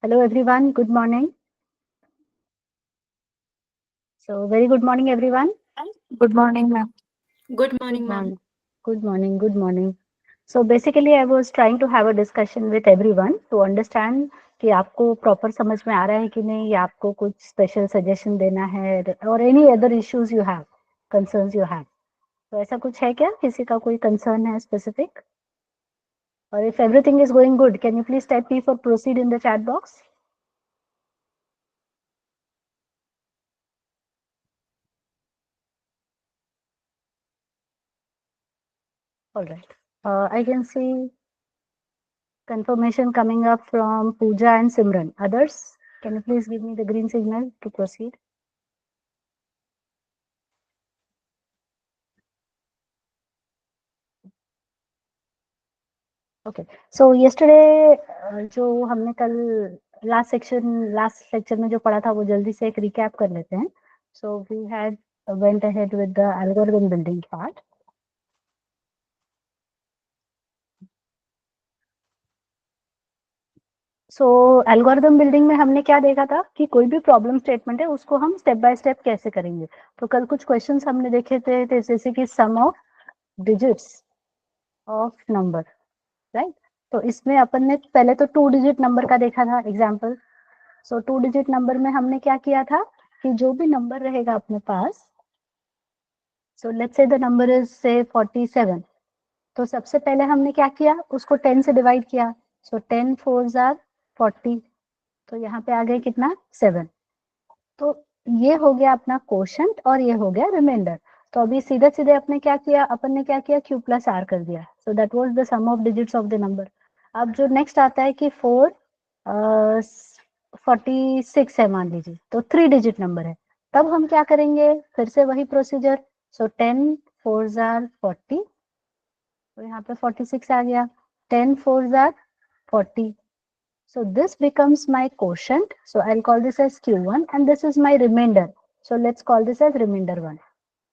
Hello everyone, good morning. So very good morning everyone. Good morning, ma'am. Good morning, Good ma'am. morning. Good morning, good morning. So basically I was trying to have a discussion with everyone to understand कि आपको proper समझ में आ रहा है कि नहीं या आपको कुछ स्पेशल सजेशन देना है और any other issues you have concerns you have तो ऐसा कुछ है क्या किसी का कोई कंसर्न है स्पेसिफिक और if everything is going good can you please type P for proceed in the chat box alright I can see confirmation coming up from Pooja and Simran. Others, can you please give me the green signal to proceed? Okay. So yesterday जो हमने कल last lecture में जो पढ़ा था वो जल्दी से एक रिकैप कर लेते हैं. So we had went ahead with the algorithm building part. So algorithm building में हमने क्या देखा था कि कोई भी प्रॉब्लम स्टेटमेंट है उसको हम स्टेप बाय स्टेप कैसे करेंगे. तो कल कुछ क्वेश्चंस हमने देखे थे जैसे कि sum of digits of number, right. तो इसमें अपन ने पहले तो 2 डिजिट नंबर का देखा था एग्जांपल. सो 2 डिजिट नंबर में हमने क्या किया था कि जो भी नंबर रहेगा अपने पास, so let's say the number is say 47. तो सबसे पहले हमने क्या किया उसको 10 से डिवाइड किया. सो 10 4s आर 40. तो यहाँ पे आ गए कितना 7. तो ये हो गया अपना क्वोशंट और ये हो गया रिमाइंडर. तो अभी सीधे सीधे अपने क्या किया अपन ने क्या किया q प्लस आर कर दिया. So that was the sum of digits of the number. अब जो नेक्स्ट आता है कि 46 है मान लीजिए तो 3 डिजिट नंबर है. तब हम क्या करेंगे फिर से वही प्रोसीजर. So 10 4s are 40. तो यहाँ पे 46 आ गया. 10 4s are 40. So this becomes my quotient. So I'll call this as Q1 and this is my remainder. So let's call this as remainder 1.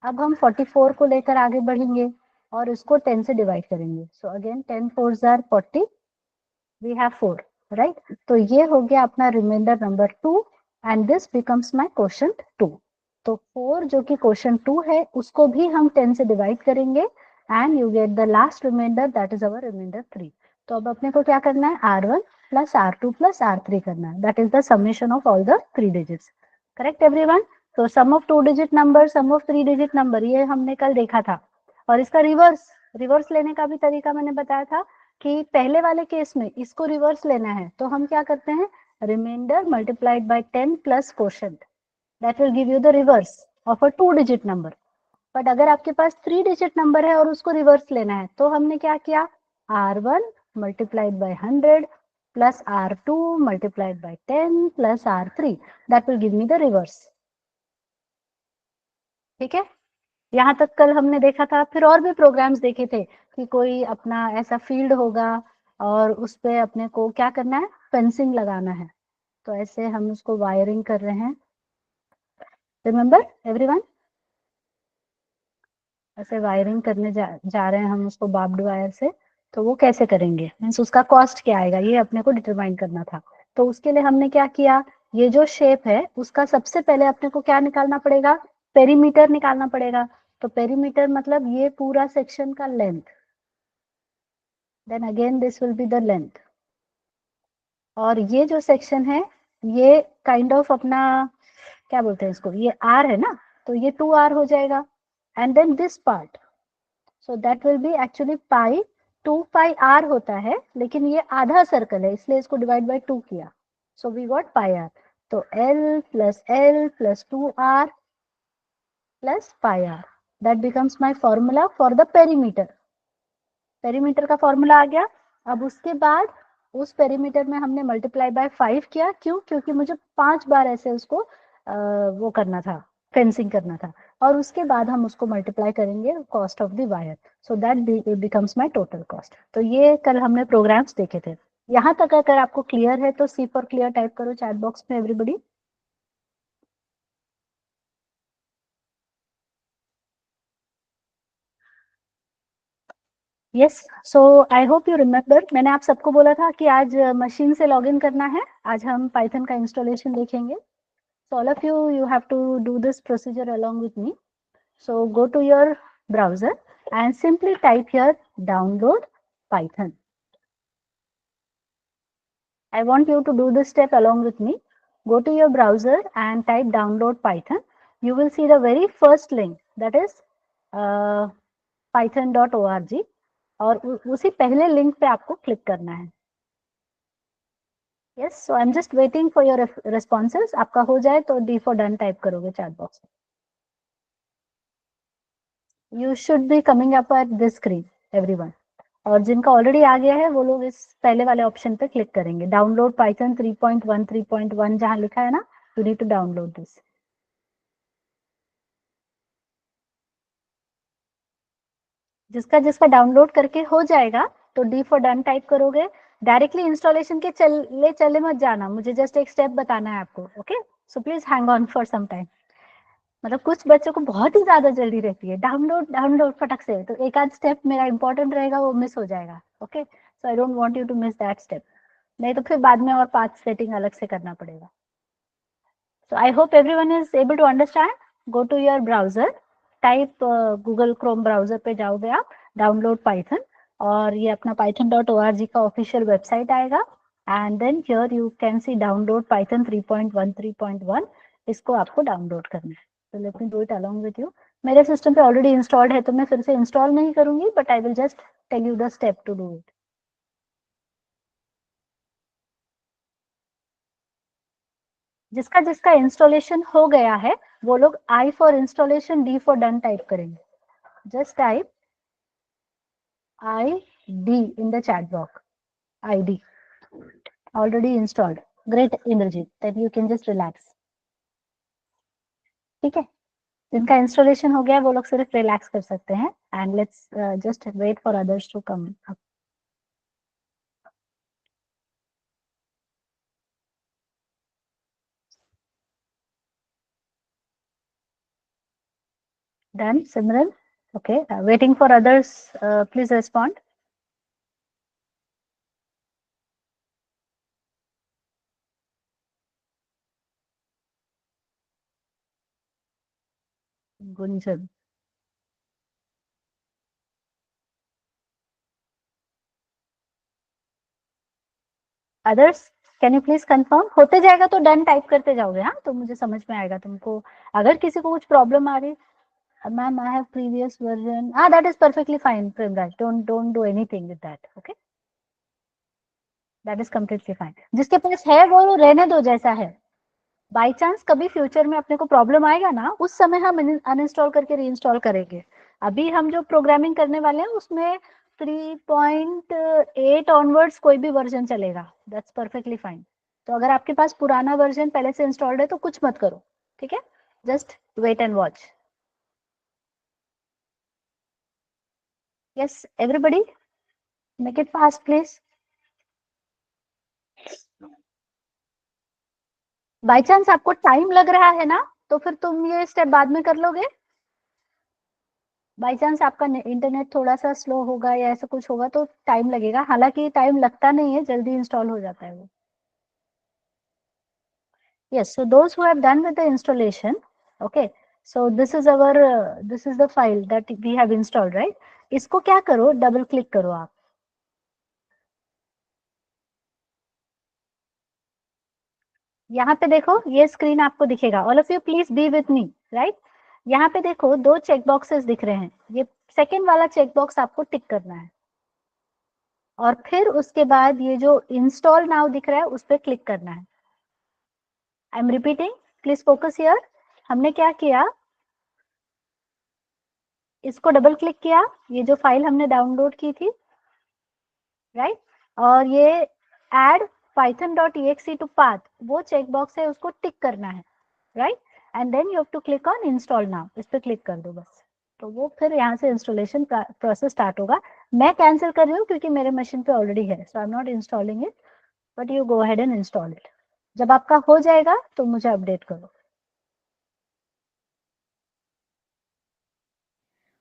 अब हम 44 को लेकर आगे बढ़ेंगे और इसको 10 से डिवाइड करेंगे. So again 10 4s are 40. We have 4, right? तो ये हो गया अपना remainder number 2 and this becomes my quotient 2. तो 4 जो कि quotient 2 है उसको भी हम 10 से डिवाइड करेंगे and you get the last remainder that is our remainder 3. तो अब अपने को क्या करना है R1 plus R2 plus R3 करना है. That is the summation of all the 3 digits. Correct everyone? So sum of 2 digit number, sum of 3 digit number ये हमने कल देखा था. और इसका रिवर्स लेने का भी तरीका मैंने बताया था कि पहले वाले केस में इसको रिवर्स लेना है तो हम क्या करते हैं remainder multiplied by 10 plus quotient. That will give you the reverse of a 2 digit number. But अगर आपके पास 3 डिजिट नंबर है और उसको रिवर्स लेना है तो हमने क्या किया R1 multiplied by 100 plus R2 multiplied by 10 plus R3. That will give me the reverse. ठीक है. यहाँ तक कल हमने देखा था. फिर और भी प्रोग्राम्स देखे थे कि कोई अपना ऐसा फील्ड होगा और उस पे अपने को क्या करना है फेंसिंग लगाना है. तो ऐसे हम उसको वायरिंग कर रहे हैं. रिमेम्बर एवरीवन ऐसे वायरिंग करने जा रहे हैं हम उसको बार्ब्ड वायर से. तो वो कैसे करेंगे मीन्स उसका कॉस्ट क्या आएगा ये अपने को डिटरमाइन करना था. तो उसके लिए हमने क्या किया ये जो शेप है उसका सबसे पहले अपने को क्या निकालना पड़ेगा पेरीमीटर निकालना पड़ेगा. तो पेरीमीटर मतलब ये पूरा सेक्शन का length. Then again this will be the length. और ये जो सेक्शन है ये काइंड ऑफ अपना क्या बोलते हैं इसको ये आर है ना. तो ये 2r हो जाएगा. And then this part so that will be actually pi 2 pi r होता है लेकिन ये आधा सर्कल है इसलिए इसको डिवाइड बाय 2 किया. So we got pi r. तो L plus 2r plus pi r that becomes my formula for the perimeter. Perimeter का फॉर्मूला आ गया. अब उसके बाद उस पेरीमीटर में हमने मल्टीप्लाई बाय 5 किया. क्यों क्योंकि मुझे 5 बार ऐसे उसको वो करना था फेंसिंग करना था. और उसके बाद हम उसको मल्टीप्लाई करेंगे cost of the wire. So that becomes my total cost. तो ये कल हमने प्रोग्राम्स देखे थे. यहाँ तक अगर आपको क्लियर है तो सी फॉर क्लियर टाइप करो चैट बॉक्स में everybody. Yes, so I hope you remember, मैंने आप सबको बोला था कि आज मशीन से लॉगिन करना है। आज हम पाइथन का इंस्टॉलेशन देखेंगे। So all of you you have to do this procedure along with me. So go to your browser and simply type here download Python. I want you to do this step along with me. Go to your browser and type download Python. You will see the very first link, that is python.org, और उसी पहले link पे आपको click करना है। Yes, so I'm just waiting for your responses. आपका हो जाए तो D for done टाइप करोगे चैट बॉक्स में। You should be coming up at this screen, everyone. और जिनका ऑलरेडी आ गया है वो लोग इस पहले वाले ऑप्शन पे क्लिक करेंगे, डाउनलोड पाइथन 3.1 3.1 जहां लिखा है ना, you need to download this. जिसका जिसका डाउनलोड करके हो जाएगा तो डी फॉर डन टाइप करोगे। डायरेक्टली इंस्टॉलेशन के चले मत जाना, मुझे जस्ट एक स्टेप बताना है आपको। Okay, so please hang on for some time. मतलब कुछ बच्चों को बहुत ही ज्यादा जल्दी रहती है, डाउनलोड डाउनलोड फटक से, तो एक आध स्टेप मेरा इंपॉर्टेंट रहेगा वो मिस हो जाएगा। Okay, so I don't want you to miss that step, नहीं तो फिर बाद में और 5 सेटिंग अलग से करना पड़ेगा। So I hope everyone is able to understand. Go to your browser, type Google Chrome browser पे जाओगे आप, download Python, और ये अपना python.org का ऑफिशियल वेबसाइट आएगा, and then here you can see download Python 3.1 3.1, इसको आपको डाउनलोड करना है। So let me do it along with you. मेरे सिस्टम पे ऑलरेडी इंस्टॉल्ड है तो मैं फिर से इंस्टॉल नहीं करूंगी, but I will just tell you the step to do it. जिसका जिसका इंस्टॉलेशन हो गया है वो लोग I for installation, D for done type करेंगे। Just type ID in the chat box. ID already installed. Great, Indrajit. Then you can just relax. ठीक है, जिनका इंस्टॉलेशन हो गया वो लोग सिर्फ रिलैक्स कर सकते हैं, and let's just wait for others to come up. Done, Simran? Okay, waiting for others. Please respond. Gunjan. Others can you please confirm? होते जाएगा तो डन टाइप करते जाओगे, हाँ, तो मुझे समझ में आएगा तुमको। अगर किसी को कुछ प्रॉब्लम आ रही, ma'am, I have previous version. That is perfectly fine, Premraj. Don't do anything with that. Okay, that is completely fine. जिसके पास है वो रहने दो जैसा है। बाई चांस कभी फ्यूचर में अपने को प्रॉब्लम आएगा ना, उस समय हम अनइंस्टॉल करके रीइंस्टॉल करेंगे। अभी हम जो प्रोग्रामिंग करने वाले हैं उसमें 3.8 ऑनवर्ड्स कोई भी वर्जन चलेगा, दैट्स परफेक्टली फाइन। तो अगर आपके पास पुराना वर्जन पहले से इंस्टॉल्ड है तो कुछ मत करो, ठीक है, just wait and watch. Yes everybody, make it fast please. By chance आपको टाइम लग रहा है ना, तो फिर तुम ये स्टेप बाद में कर लोगे। बाई चांस आपका इंटरनेट थोड़ा सा स्लो होगा या ऐसा कुछ होगा तो टाइम लगेगा, हालांकि टाइम लगता नहीं है, जल्दी इंस्टॉल हो जाता है वो। yes, so those who have done with the installation, okay, so this is the file that we have installed, right? इसको क्या करो, डबल क्लिक करो आप। यहाँ पे देखो ये स्क्रीन आपको दिखेगा, all of you please be with me, right? यहाँ पे देखो दो चेक बॉक्सेस दिख रहे हैं, ये सेकेंड वाला चेक बॉक्स आपको टिक करना है, और फिर उसके बाद ये जो इंस्टॉल नाउ दिख रहा है उस पर क्लिक करना है। I am repeating, please focus here. हमने क्या किया, इसको डबल क्लिक किया, ये जो फाइल हमने डाउनलोड की थी, राइट, और ये एड python.exe टू पाथ, वो चेक बॉक्स है, उसको टिक करना है, right, and then you have to click on install now, इस पे क्लिक कर दो बस, तो वो फिर यहाँ से इंस्टॉलेशन प्रोसेस स्टार्ट होगा। मैं कैंसिल कर रही हूँ क्योंकि मेरे मशीन पे ऑलरेडी है, so I am not installing it, but you go ahead and install it. जब आपका हो जाएगा तो मुझे अपडेट करो।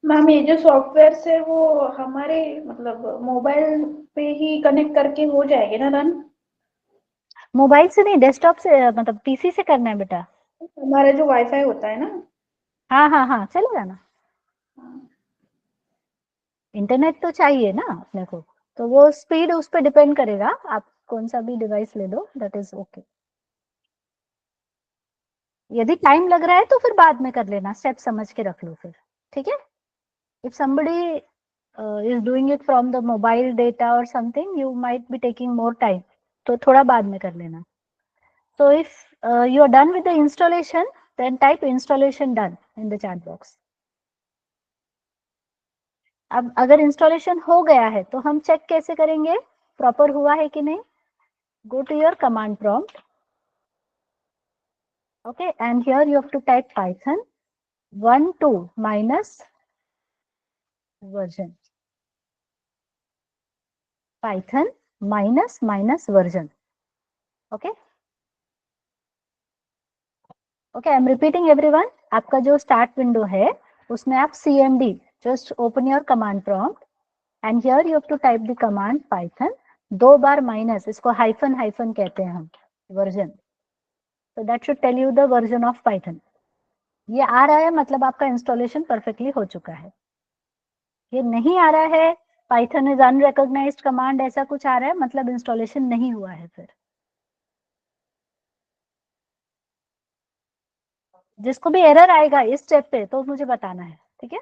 मैम ये जो सॉफ्टवेयर है वो हमारे मतलब मोबाइल पे ही कनेक्ट करके हो जाएगी ना रन? मोबाइल से नहीं, डेस्कटॉप से, मतलब पीसी से करना है बेटा। हमारा जो वाईफाई होता है ना। हाँ हाँ हाँ, चलेगा ना। इंटरनेट तो चाहिए ना अपने को, तो वो स्पीड उस पर डिपेंड करेगा, आप कौन सा भी डिवाइस ले लो, दैट इज ओके। यदि टाइम लग रहा है तो फिर बाद में कर लेना, स्टेप समझ के रख लो फिर, ठीक है। If somebody is doing it from the mobile data or something, you might be taking more time, तो थोड़ा बाद में कर लेना। So if you are done with the installation, then type installation done in the chat box. अब अगर installation हो गया है तो हम चेक कैसे करेंगे प्रॉपर हुआ है कि नहीं? Go to your command prompt, okay, and here you have to type python 12 minus version, python minus version, okay. Okay, I am repeating everyone. आपका जो स्टार्ट विंडो है उसमें आप cmd, just open your command prompt and here you have to type the command Python, 2 बार minus, इसको hyphen hyphen कहते हैं हम, version. so that should tell you the version of python। ये आ रहा है मतलब आपका इंस्टॉलेशन परफेक्टली हो चुका है। ये नहीं आ रहा है, पाइथन इज अनरिकॉग्नाइज्ड कमांड, ऐसा कुछ आ रहा है मतलब इंस्टॉलेशन नहीं हुआ है। फिर जिसको भी एरर आएगा इस स्टेप पे तो मुझे बताना है, ठीक है।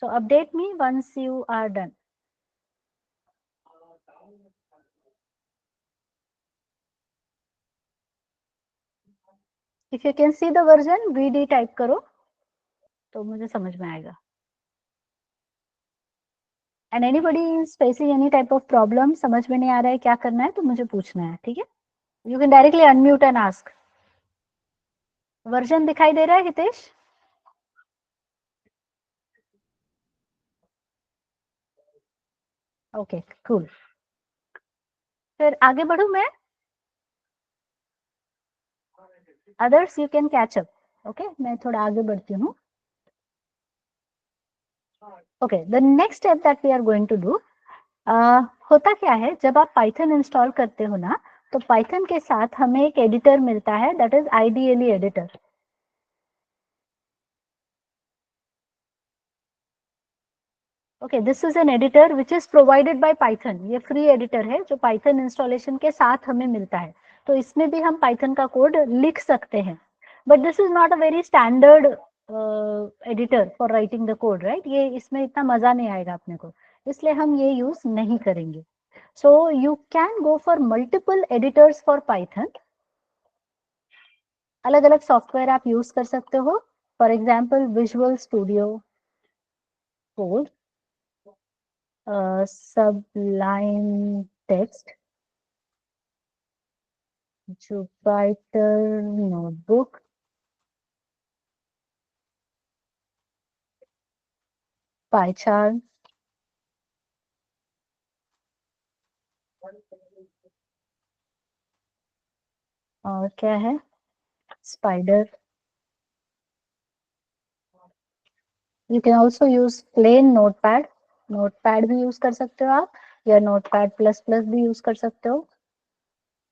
So update me once you are done. If you can see the version, vd type करो तो मुझे समझ में आएगा। And anybody is facing any type of problem, समझ में नहीं आ रहा है क्या करना है तो मुझे पूछना है, ठीक है। You can directly unmute and ask. Version दिखाई दे रहा है हितेश? Okay cool. फिर आगे बढ़ू मैं, others you can catch up. Okay, मैं थोड़ा आगे बढ़ती हूँ। Okay, the next step that we are going to do, होता क्या है जब आप पाइथन इंस्टॉल करते हो ना, तो पाइथन के साथ हमें एक एडिटर मिलता है, that is IDLE editor. Okay, this is an editor which is provided by Python. ये फ्री एडिटर है जो पाइथन इंस्टॉलेशन के साथ हमें मिलता है, तो इसमें भी हम पाइथन का कोड लिख सकते हैं। But this is not a very standard editor for writing the code, right. ये इसमें इतना मजा नहीं आएगा अपने को, इसलिए हम ये यूज नहीं करेंगे। So you can go for multiple editors for Python. अलग अलग सॉफ्टवेयर आप यूज कर सकते हो, for example visual Studio code, Sublime Text, Jupyter Notebook, PyCharm, और क्या है, Spider। You can also use plain Notepad, Notepad भी यूज कर सकते हो आप, या Notepad प्लस प्लस भी यूज कर सकते हो,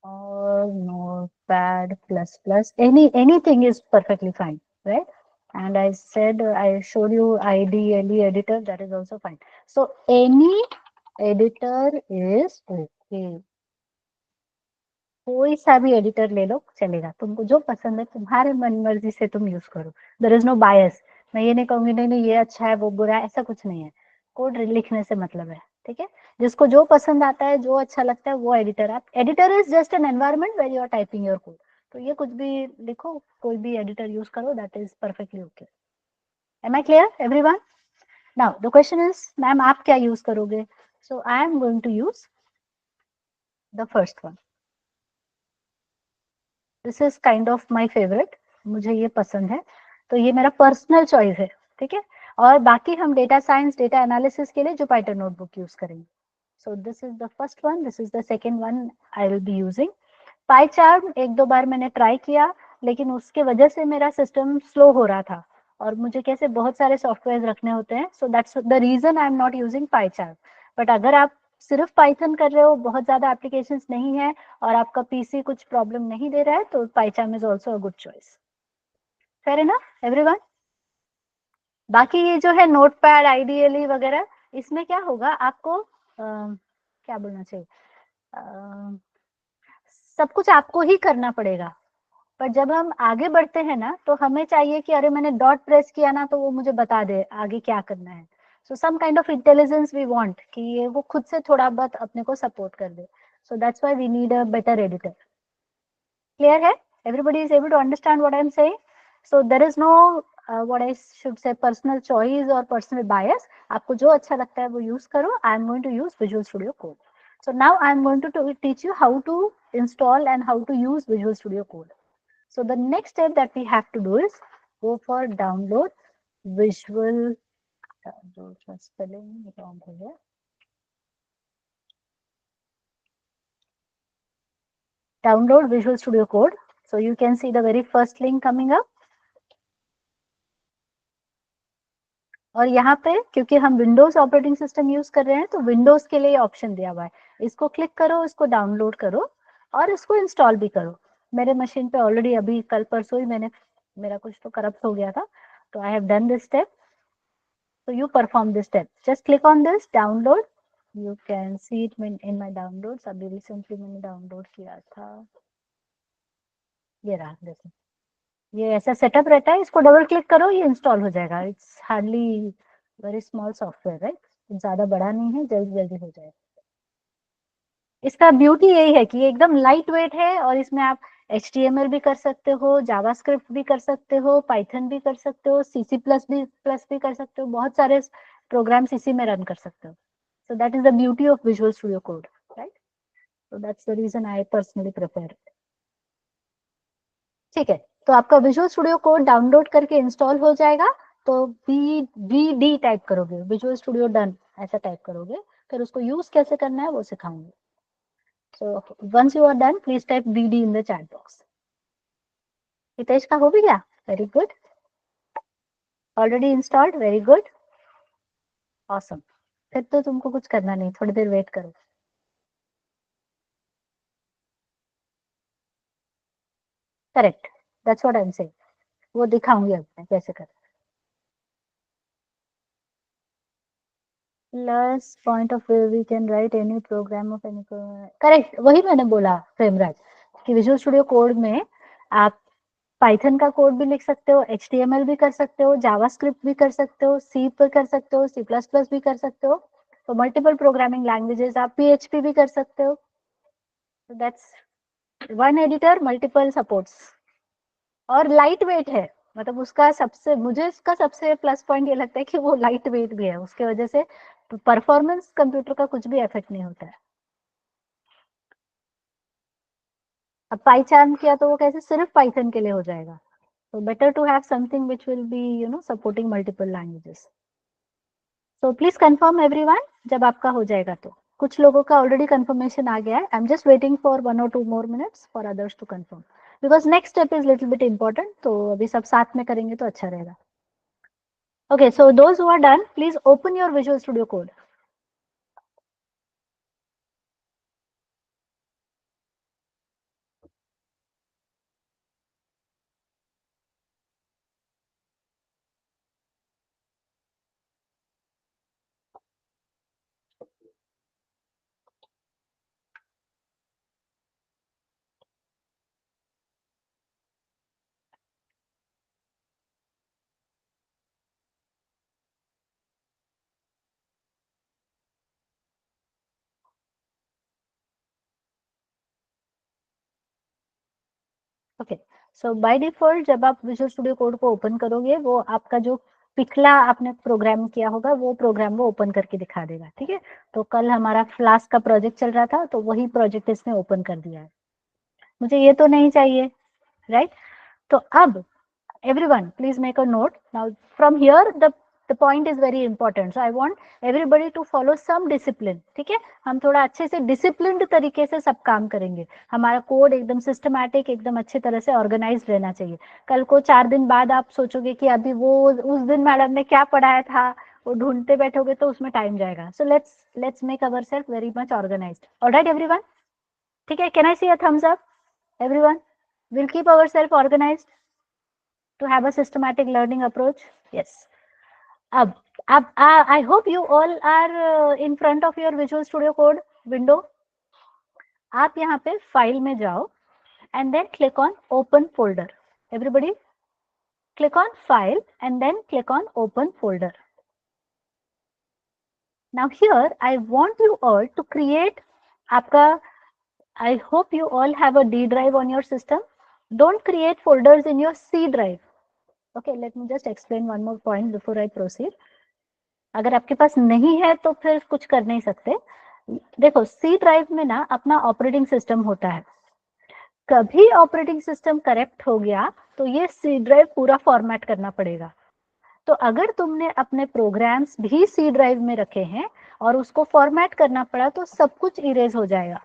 और Notepad plus plus, anything is perfectly fine, right? And I said, I showed you IDLE editor, that is also fine. So any editor is okay, कोई सा भी एडिटर ले लो चलेगा, तुमको जो पसंद है तुम्हारे मन मर्जी से तुम यूज करो। देयर इज नो बायस, मैं ये नहीं कहूंगी नहीं नहीं ये अच्छा है वो बुरा है, ऐसा कुछ नहीं है। कोड लिखने से मतलब है, ठीक है। जिसको जो पसंद आता है, जो अच्छा लगता है वो एडिटर, आप, editor is just an environment where you are typing your code, तो ये कुछ भी लिखो, कोई भी एडिटर यूज करो, that is perfectly okay. Am I clear everyone? Now the question is, ma'am आप क्या यूज करोगे? So I am going to use the first one. This is kind of my favourite, मुझे ये पसंद है, तो ये मेरा पर्सनल चॉइस है, ठीक है। और बाकी हम डेटा साइंस, डेटा एनालिसिस के लिए जुपिटर नोटबुक यूज करेंगे। सो this is the first one, this is the second one I will be using, pie chart एक दो बार मैंने ट्राई किया, लेकिन उसके वजह से मेरा सिस्टम स्लो हो रहा था और मुझे कैसे बहुत सारे सॉफ्टवेयर रखने होते हैं, so that's the reason I am not using PyCharm. But अगर आप सिर्फ पाइथन कर रहे हो, बहुत ज्यादा एप्लीकेशंस नहीं है और आपका पीसी कुछ प्रॉब्लम नहीं दे रहा है, तो PyCharm is also a good choice. Fair enough everyone. बाकी ये जो है नोटपैड, आईडीएलई वगैरह, इसमें क्या होगा आपको क्या बोलना चाहिए, सब कुछ आपको ही करना पड़ेगा। पर जब हम आगे बढ़ते हैं ना, तो हमें चाहिए कि अरे मैंने डॉट प्रेस किया ना, तो वो मुझे बता दे आगे क्या करना है। So some kind of intelligence we want कि ये वो खुद से थोड़ा बहुत अपने को सपोर्ट कर दे। So that's why we need a better editor. Clear है? Everybody is able to understand what I am saying? So there is no what I should say personal choice और पर्सनल बायस। आपको जो अच्छा लगता है वो यूज करो। I am going to use Visual Studio Code. So now I'm going to teach you how to install and how to use Visual Studio Code. So the next step that we have to do is go for download Visual. Spelling wrong here. Download Visual Studio Code. So you can see the very first link coming up. और यहाँ पे क्योंकि हम Windows operating system use कर रहे हैं, तो Windows के लिए ऑप्शन दिया हुआ है। इसको क्लिक करो, इसको डाउनलोड करो और इसको इंस्टॉल भी करो। मेरे मशीन पे ऑलरेडी अभी कल परसों ही मेरा कुछ तो करप्ट हो गया था, तो I have done this step. So you perform this step. Just click on this download. You can see it in my downloads. अभी recently मैंने डाउनलोड किया था, ये रहा। देखो ये ऐसा सेटअप रहता है, इसको डबल क्लिक करो, ये इंस्टॉल हो जाएगा। It's hardly very small software, right? ज्यादा बड़ा नहीं है, जल्दी जल्दी हो जाएगा। इसका ब्यूटी यही है कि ये एकदम लाइट वेट है और इसमें आप HTML भी कर सकते हो, जावास्क्रिप्ट भी कर सकते हो, पाइथन भी कर सकते हो, CC प्लस भी कर सकते हो, बहुत सारे प्रोग्राम्स इसी में रन कर सकते हो। So that is the beauty of Visual Studio Code, right? So that's the reason I personally prefer it. ठीक है, तो आपका विजुअल स्टूडियो कोड डाउनलोड करके इंस्टॉल हो जाएगा। तो VD टाइप करोगे, विजुअल स्टूडियो डन ऐसा टाइप करोगे, फिर उसको यूज कैसे करना है वो सिखाऊंगी। So once you are done, please type VD in the chat box. Hitesh का हो भी गया? Very good. Already installed? Very good, awesome. फिर तो तुमको कुछ करना नहीं, थोड़ी देर वेट करो। Correct, that's what I am saying. वो दिखाऊंगी अब मैं कैसे कर। Plus point of view we can write any program of any correct, वही मैंने बोला प्रेमराज कि विजुअल स्टूडियो कोड में आप पाइथन का कोड भी लिख सकते हो, HTML भी कर सकते हो, जावास्क्रिप्ट भी कर सकते हो, सी पे कर सकते हो, C++ भी कर सकते हो। तो मल्टीपल प्रोग्रामिंग लैंग्वेजेस, आप PHP भी कर सकते हो। That's one editor multiple supports और लाइट वेट है। मतलब उसका सबसे, मुझे इसका सबसे प्लस पॉइंट ये लगता है कि वो लाइट वेट भी है, उसके वजह से परफॉर्मेंस कंप्यूटर का कुछ भी इफेक्ट नहीं होता है। अब पाइचार्म किया तो वो कैसे सिर्फ पाइथन के लिए हो जाएगा, तो better to have something which will be supporting multiple languages. So please confirm everyone जब आपका हो जाएगा तो। कुछ लोगों का ऑलरेडी कंफर्मेशन आ गया है। I am just waiting for 1 or 2 more minutes for others to confirm, because next step is little bit important, तो अभी सब साथ में करेंगे तो अच्छा रहेगा। Okay, so those who are done, please open your Visual Studio Code. Okay, so by default जब आप विजुअल स्टूडियो कोड को ओपन करोगे, वो आपका जो पिछला आपने प्रोग्राम किया होगा वो प्रोग्राम वो ओपन करके दिखा देगा। ठीक है, तो कल हमारा फ्लास्क का प्रोजेक्ट चल रहा था, तो वही प्रोजेक्ट इसने ओपन कर दिया है। मुझे ये तो नहीं चाहिए, राइट? तो अब everyone please make a note now from here, the the point is very important, so I want everybody to follow some discipline, ठीक है। हम थोड़ा अच्छे से डिसिप्लिन्ड तरीके से सब काम करेंगे, हमारा कोड एकदम सिस्टमैटिक, एकदम अच्छी तरह से ऑर्गेनाइज रहना चाहिए। कल को 4 दिन बाद आप सोचोगे कि अभी वो उस दिन मैडम ने क्या पढ़ाया था, वो ढूंढते बैठोगे तो उसमें टाइम जाएगा। So let's make our self very much organized. Alright everyone, ठीक है। Can I see a thumbs up? Everyone will keep our self organized to have a systematic learning approach. Yes. अब I hope you all are in front of your Visual Studio Code window. आप यहाँ पे file में जाओ and then click on open folder. Everybody click on file and then click on open folder. Now here I want you all to create आपका, I hope you all have a D drive on your system. Don't create folders in your C drive. Okay, let me just explain one more point before I proceed. अगर आपके पास नहीं है तो फिर कुछ कर नहीं सकते। देखो सी ड्राइव में ना अपना ऑपरेटिंग सिस्टम होता है, कभी ऑपरेटिंग सिस्टम करेक्ट हो गया तो ये सी ड्राइव पूरा फॉर्मेट करना पड़ेगा। तो अगर तुमने अपने प्रोग्राम्स भी सी ड्राइव में रखे हैं और उसको फॉर्मेट करना पड़ा तो सब कुछ इरेज हो जाएगा।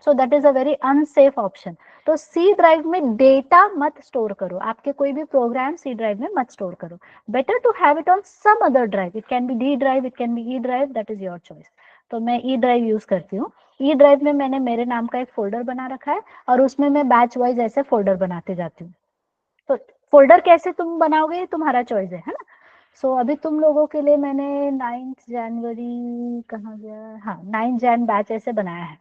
So that is a very unsafe option. तो सी ड्राइव में डेटा मत स्टोर करो, आपके कोई भी प्रोग्राम सी ड्राइव में मत स्टोर करो। Better to have it on some other drive, it can be D drive, it can be E drive, that is your choice. तो मैं ई ड्राइव यूज करती हूँ। ई ड्राइव में मैंने मेरे नाम का एक फोल्डर बना रखा है और उसमें मैं बैच वाइज ऐसे फोल्डर बनाते जाती हूँ। तो फोल्डर कैसे तुम बनाओगे तुम्हारा चॉइस है ना। सो अभी तुम लोगों के लिए मैंने 9 जनवरी कहाँ गया, हाँ 9 जैन बैच ऐसे बनाया है।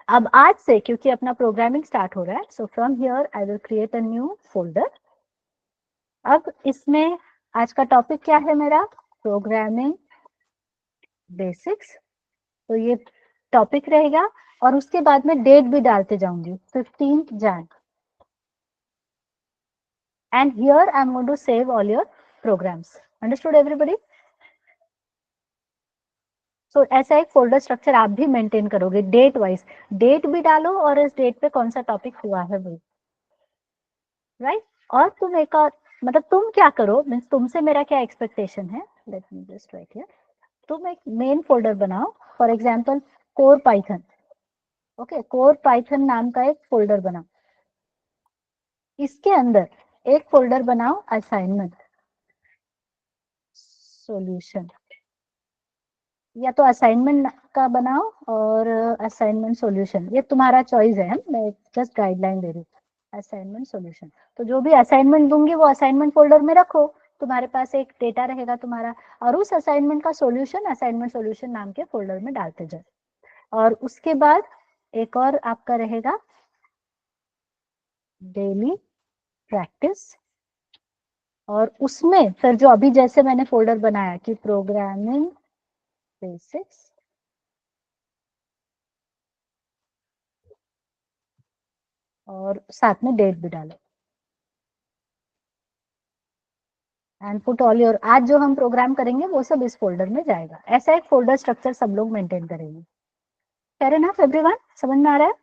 अब आज से क्योंकि अपना प्रोग्रामिंग स्टार्ट हो रहा है, so from here I will create a new folder. अब इसमें आज का टॉपिक क्या है मेरा, प्रोग्रामिंग बेसिक्स। तो ये टॉपिक रहेगा और उसके बाद में डेट भी डालते जाऊंगी 15 जैन। And here I am going to save all your programs. Understood everybody? So ऐसा एक फोल्डर स्ट्रक्चर आप भी मेंटेन करोगे डेट वाइज, डेट भी डालो और इस डेट पे कौन सा टॉपिक हुआ है वो, राइट। और तुम एक और मतलब तुम क्या करो, मीन्स तुमसे मेरा क्या एक्सपेक्टेशन है, let me just right here. तुम एक मेन फोल्डर बनाओ, for example core Python, okay core Python नाम का एक फोल्डर बनाओ। इसके अंदर एक फोल्डर बनाओ असाइनमेंट सॉल्यूशन, या तो असाइनमेंट का बनाओ और असाइनमेंट सॉल्यूशन, ये तुम्हारा चॉइस है, मैं जस्ट गाइडलाइन दे रही हूँ। असाइनमेंट सॉल्यूशन, तो जो भी असाइनमेंट दूंगी वो असाइनमेंट फोल्डर में रखो, तुम्हारे पास एक डेटा रहेगा तुम्हारा, और उस असाइनमेंट का सॉल्यूशन असाइनमेंट सॉल्यूशन नाम के फोल्डर में डालते जाओ। और उसके बाद एक और आपका रहेगा डेली प्रैक्टिस, और उसमें फिर जो अभी जैसे मैंने फोल्डर बनाया कि प्रोग्रामिंग बेसिक्स, और साथ में डेट भी डालो एंड पुट ऑल योर, आज जो हम प्रोग्राम करेंगे वो सब इस फोल्डर में जाएगा। ऐसा एक फोल्डर स्ट्रक्चर सब लोग मेंटेन करेंगे। फेयर इनफ एवरीवन, समझ में आ रहा है?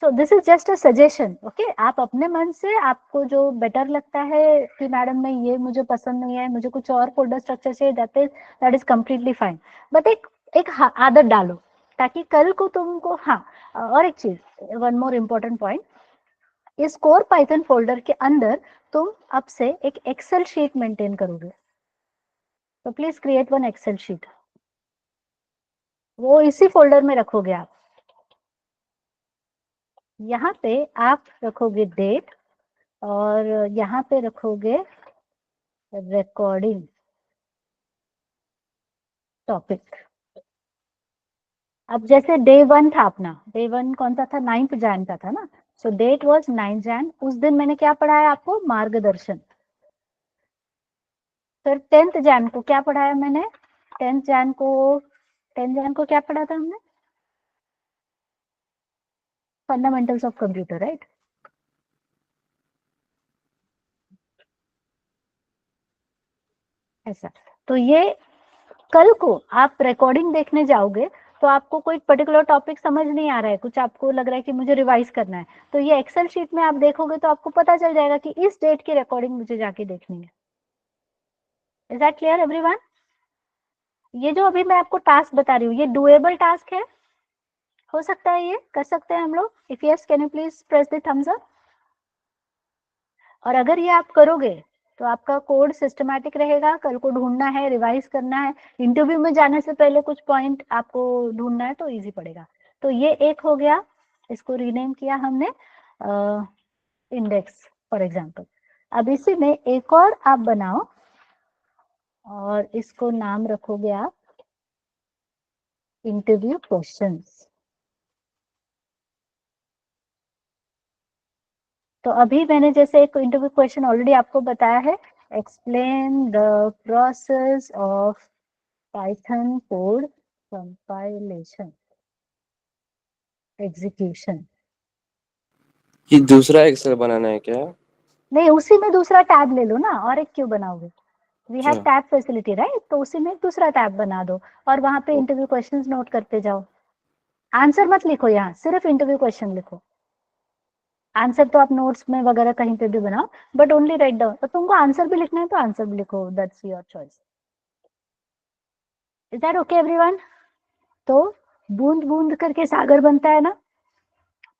सो this is just a suggestion, okay. आप अपने मन से आपको जो बेटर लगता है कि मैडम नहीं ये मुझे पसंद नहीं है, मुझे कुछ और फोल्डर स्ट्रक्चर चाहिए, that is completely fine. But एक आदत डालो ताकि कल को तुमको, हाँ और एक चीज, वन मोर इम्पोर्टेंट पॉइंट, इस कोर पाइथन फोल्डर के अंदर तुम अब से एक एक्सेल शीट मेंटेन करोगे। तो please create one Excel sheet, वो इसी फोल्डर में रखोगे आप। यहाँ पे आप रखोगे डेट और यहाँ पे रखोगे रिकॉर्डिंग टॉपिक। अब जैसे डे 1 था अपना, डे 1 कौन सा था, 9 जैन का था ना। सो डेट वाज 9 जैन, उस दिन मैंने क्या पढ़ाया आपको, मार्गदर्शन। फिर 10th जैन को क्या पढ़ाया मैंने, 10th जैन को 10 जैन को क्या पढ़ा था हमने, फंडामेंटल्स ऑफ कंप्यूटर, राइट। ऐसा, तो ये कल को आप रिकॉर्डिंग देखने जाओगे तो आपको कोई पर्टिकुलर टॉपिक समझ नहीं आ रहा है, कुछ आपको लग रहा है कि मुझे रिवाइज करना है, तो ये एक्सेल शीट में आप देखोगे तो आपको पता चल जाएगा कि इस डेट की रिकॉर्डिंग मुझे जाके देखनी है। Is that clear everyone? ये जो अभी मैं आपको टास्क बता रही हूँ, ये डुएबल टास्क है, हो सकता है, ये कर सकते हैं हम लोग? If yes can you please press the thumbs up. और अगर ये आप करोगे तो आपका कोड सिस्टमैटिक रहेगा, कल को ढूंढना है, रिवाइज करना है, इंटरव्यू में जाने से पहले कुछ पॉइंट आपको ढूंढना है तो इजी पड़ेगा। तो ये एक हो गया, इसको रीनेम किया हमने इंडेक्स फॉर एग्जांपल। अब इसी में एक और आप बनाओ और इसको नाम रखोगे आप इंटरव्यू क्वेश्चंस। तो अभी मैंने जैसे एक इंटरव्यू क्वेश्चन ऑलरेडी आपको बताया है, explain the process of Python code compilation execution. ये दूसरा एक्सेल बनाना है क्या? नहीं, उसी में दूसरा टैब ले लो ना, और एक क्यों बनाओगे? We have tab facility right, तो उसी में दूसरा टैब बना दो और वहां पे इंटरव्यू क्वेश्चंस नोट करते जाओ। आंसर मत लिखो, यहाँ सिर्फ इंटरव्यू क्वेश्चन लिखो। आंसर तो आप नोट्स में वगैरह कहीं पे भी बनाओ, बट ओनली राइट डाउन। तो तुमको आंसर भी लिखना है तो आंसर भी लिखो, that's your choice. Is that okay everyone? तो बूंद बूंद करके सागर बनता है ना,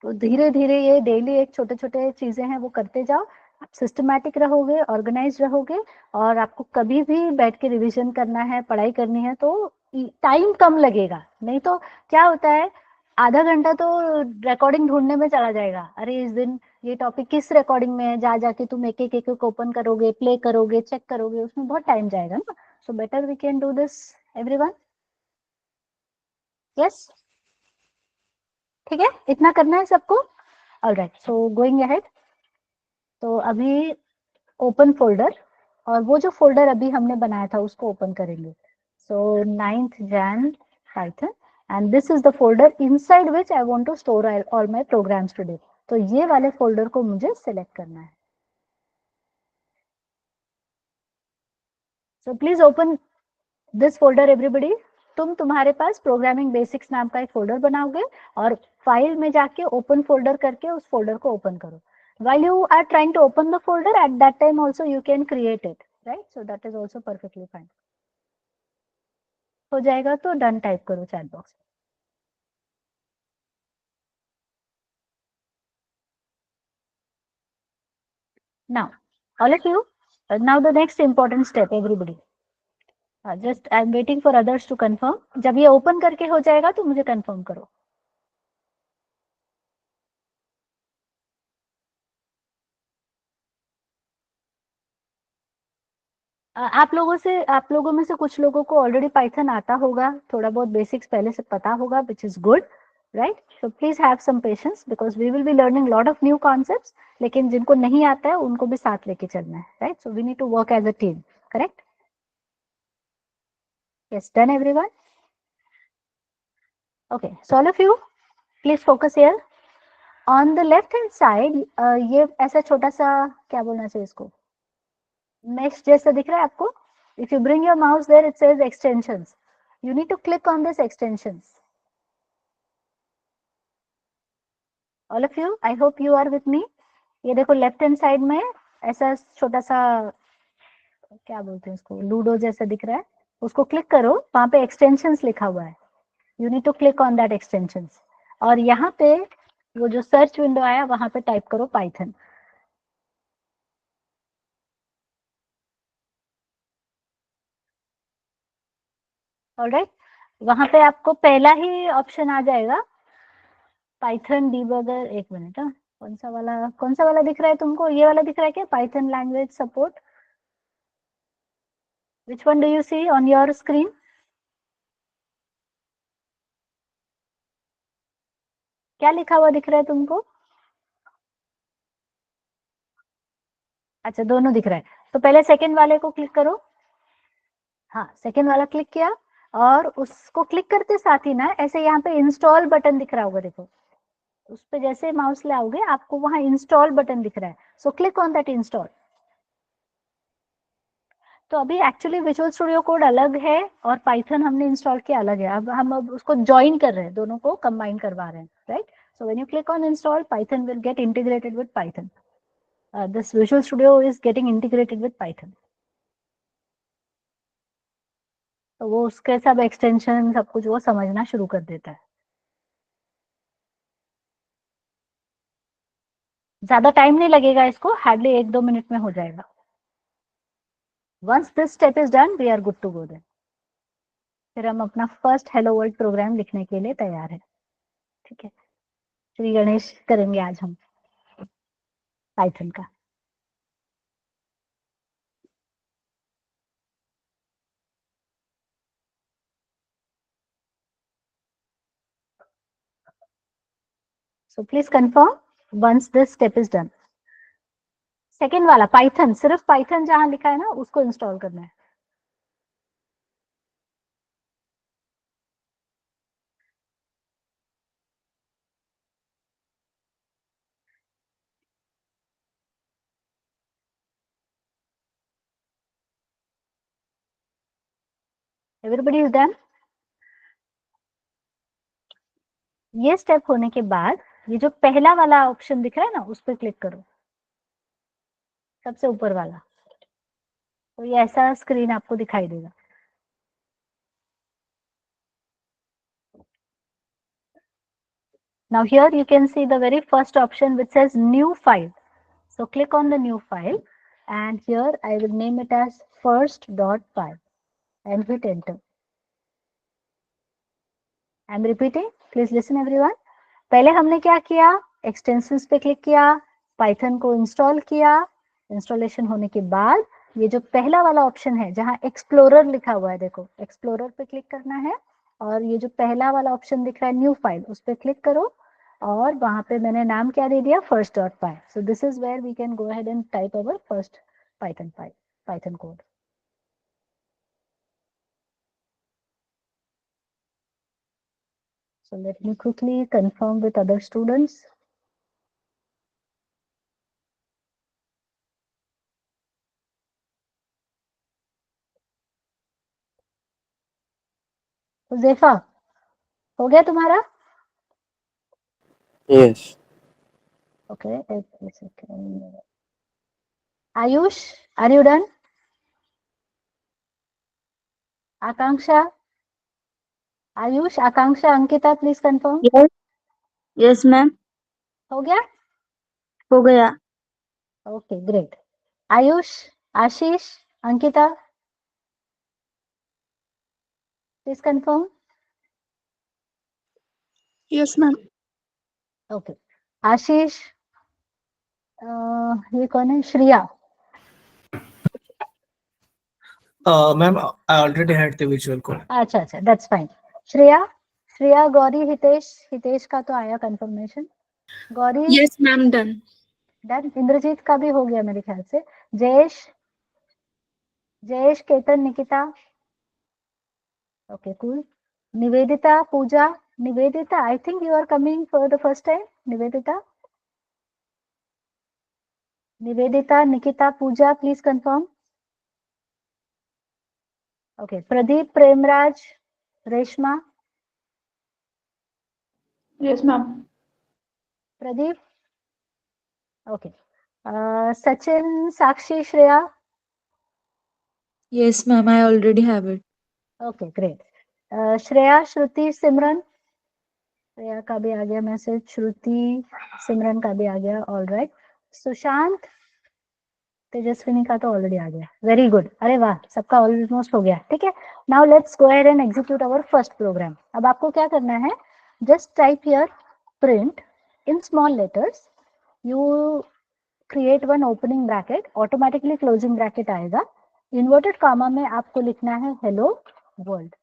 तो धीरे धीरे ये डेली एक छोटे छोटे चीजें हैं वो करते जाओ। आप सिस्टमैटिक रहोगे, ऑर्गेनाइज रहोगे, और आपको कभी भी बैठ के रिवीजन करना है, पढ़ाई करनी है तो टाइम कम लगेगा। नहीं तो क्या होता है, आधा घंटा तो रिकॉर्डिंग ढूंढने में चला जाएगा। अरे इस दिन ये टॉपिक किस रिकॉर्डिंग में है, जा जाके तुम एक एक एक ओपन करोगे, प्ले करोगे, चेक करोगे, उसमें बहुत टाइम जाएगा ना। So better we can do this everyone. Yes, ठीक है, इतना करना है सबको। Alright, so going ahead. तो अभी ओपन फोल्डर, और वो जो फोल्डर अभी हमने बनाया था उसको ओपन करेंगे। सो 9th Jan Python, and this is the folder inside which I want to store all my programs today. तो ये वाले फोल्डर को मुझे सिलेक्ट करना है। So please open this folder everybody. तुम्हारे पास प्रोग्रामिंग बेसिक्स नाम का एक फोल्डर बनाओगे और फाइल में जाके ओपन फोल्डर करके उस फोल्डर को ओपन करो। While you are trying to open the folder, at that time also you can create it, right? So that is also perfectly fine. हो जाएगा तो डन टाइप करो chat box. Now, all of you, now the next important step, everybody. Just I am waiting for others to confirm. जब ये open करके हो जाएगा तो मुझे confirm करो। आप लोगों में से कुछ लोगों को ऑलरेडी पाइथन आता होगा, थोड़ा बहुत बेसिक्स पहले से पता होगा, which is good, right? So please have some patience because we will be learning lot of new concepts. लेकिन जिनको नहीं आता है उनको भी साथ लेके चलना है, right? So we need to work as a team, correct? Yes, done everyone? Okay, so all of you please focus here. On the left hand side ये ऐसा छोटा सा, क्या बोलना चाहिए इसको, मेश जैसा दिख रहा है आपको? If you bring your mouse there, it says extensions. You need to click on this extensions. All of you, I hope you are with me. ये देखो लेफ्ट हैंड साइड में ऐसा छोटा सा, क्या बोलते हैं इसको, लूडो जैसा दिख रहा है, उसको क्लिक करो, वहां पे एक्सटेंशंस लिखा हुआ है। You need to click on that extensions, और यहाँ पे वो जो सर्च विंडो आया वहां पे टाइप करो पाइथन। ऑलराइट, वहां पे आपको पहला ही ऑप्शन आ जाएगा पाइथन डीबगर। एक मिनट, कौन सा वाला दिख रहा है तुमको? ये वाला दिख रहा है क्या, Python language support? Which one do you see on your screen? क्या लिखा हुआ दिख रहा है तुमको? अच्छा, दोनों दिख रहा है, तो पहले सेकंड वाले को क्लिक करो। हाँ, सेकंड वाला क्लिक किया, और उसको क्लिक करते साथ ही ना ऐसे यहाँ पे इंस्टॉल बटन दिख रहा होगा, देखो उस पे जैसे माउस लाओगे आपको वहां इंस्टॉल बटन दिख रहा है, so click on that install. तो अभी एक्चुअली विजुअल स्टूडियो कोड अलग है और पाइथन हमने इंस्टॉल किया अलग है। अब हम उसको ज्वाइन कर रहे हैं, दोनों को कंबाइन करवा रहे हैं, right? So when you click on install, Python will get integrated with Python. This Visual Studio is getting integrated with Python. तो वो उसके सब एक्सटेंशन सब कुछ वो समझना शुरू कर देता है. ज्यादा टाइम नहीं लगेगा इसको, हार्डली 1-2 मिनट में हो जाएगा. Once this step is done, we are good to go then. फिर हम अपना फर्स्ट हेलो वर्ल्ड प्रोग्राम लिखने के लिए तैयार है. ठीक है, श्री गणेश करेंगे आज हम पाइथन का. So please confirm once this step is done. Second वाला पाइथन, सिर्फ पाइथन जहां लिखा है ना उसको इंस्टॉल करना है. Everybody is done. ये स्टेप होने के बाद ये जो पहला वाला ऑप्शन दिख रहा है ना उस पर क्लिक करो, सबसे ऊपर वाला. तो ये ऐसा स्क्रीन आपको दिखाई देगा. Now here you can see the very first option which says new file. So click on the new file and here I will name it as first.py and hit enter. I am repeating, please listen everyone. पहले हमने क्या किया, extensions पे click किया, Python को install किया. Installation होने के बाद ये जो पहला वाला ऑप्शन है जहां एक्सप्लोरर लिखा हुआ है, देखो एक्सप्लोरर पे क्लिक करना है और ये जो पहला वाला ऑप्शन दिख रहा है न्यू फाइल, उस पर क्लिक करो और वहां पे मैंने नाम क्या दे दिया, first.py. So this is where we can go ahead and type our first Python file, Python code. So let me quickly confirm with other students. तो ज़ेफा हो गया तुम्हारा? Yes. Okay, एक second. Ayush, are you done? Akanksha, Ayush, Akanksha, Ankita, please confirm. Yes, yes ma'am. हो गया? हो गया. Okay, great. Ayush, Ashish, Ankita, please confirm. Yes ma'am. Okay. आशीष, ये कौन है? Shriya. Ma'am, I already had the visual code. अच्छा अच्छा, that's fine. Shreya, Shreya, Gauri, Hitesh, Hitesh का तो आया confirmation. Gauri Yes ma'am, done. Done. Indrajit का भी हो गया मेरे ख्याल से. Jayesh, Jayesh, Ketan, Nikita. Okay cool. Nivedita, Pooja. Nivedita, I think you are coming for the first time. Nivedita, Nivedita, Nikita, Pooja, please confirm. Okay. Pradeep, Premraj, Reshma. Yes, ma'am. Pradeep. Okay. Sachin, Sakshi, Shreya. Yes ma'am, I already have it. Okay great. Shreya, श्रुति, सिमरन. श्रेया का भी आ गया मैसेज, श्रुति, सिमरन का भी आ गया. All right. सुशांत, तेजस्विनी का तो ऑलरेडी आ गया. Very good. अरे वाह, सबका ऑलमोस्ट हो गया. ठीक है. Now let's go ahead and execute our first program. अब आपको क्या करना है, just type here print in small letters. You create one opening bracket, automatically closing bracket आएगा. इन्वर्टेड कॉमा में आपको लिखना है hello world.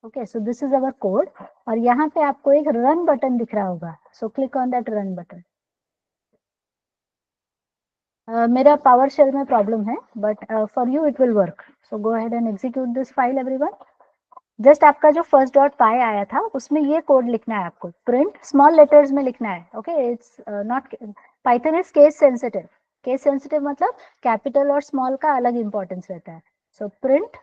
Okay, so this is our code. और यहाँ पे आपको एक रन बटन दिख रहा होगा, so click on that run button. मेरा पावर शेल में प्रॉब्लम है, but for you it will work. So go ahead and execute this file everyone. Just आपका जो first.py आया था उसमें ये कोड लिखना है आपको. प्रिंट स्मॉल लेटर्स में लिखना है. Okay, it's not, Python is case sensitive. Case sensitive मतलब कैपिटल और स्मॉल का अलग इंपॉर्टेंस रहता है. So print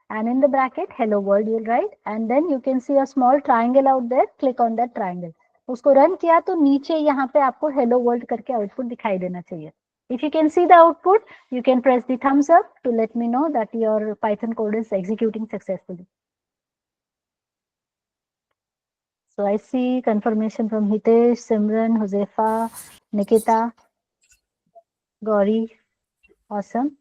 and in the bracket hello world you'll write and then you can see a small triangle out there, click on that triangle. उसको run किया तो नीचे यहाँ पे आपको hello world करके आउटपुट दिखाई देना चाहिए. If you can see the output, you can press the thumbs up to let me know that your Python code is executing successfully. So I see confirmation from Hitesh, Simran, Josefa, Nikita, Gauri. Awesome.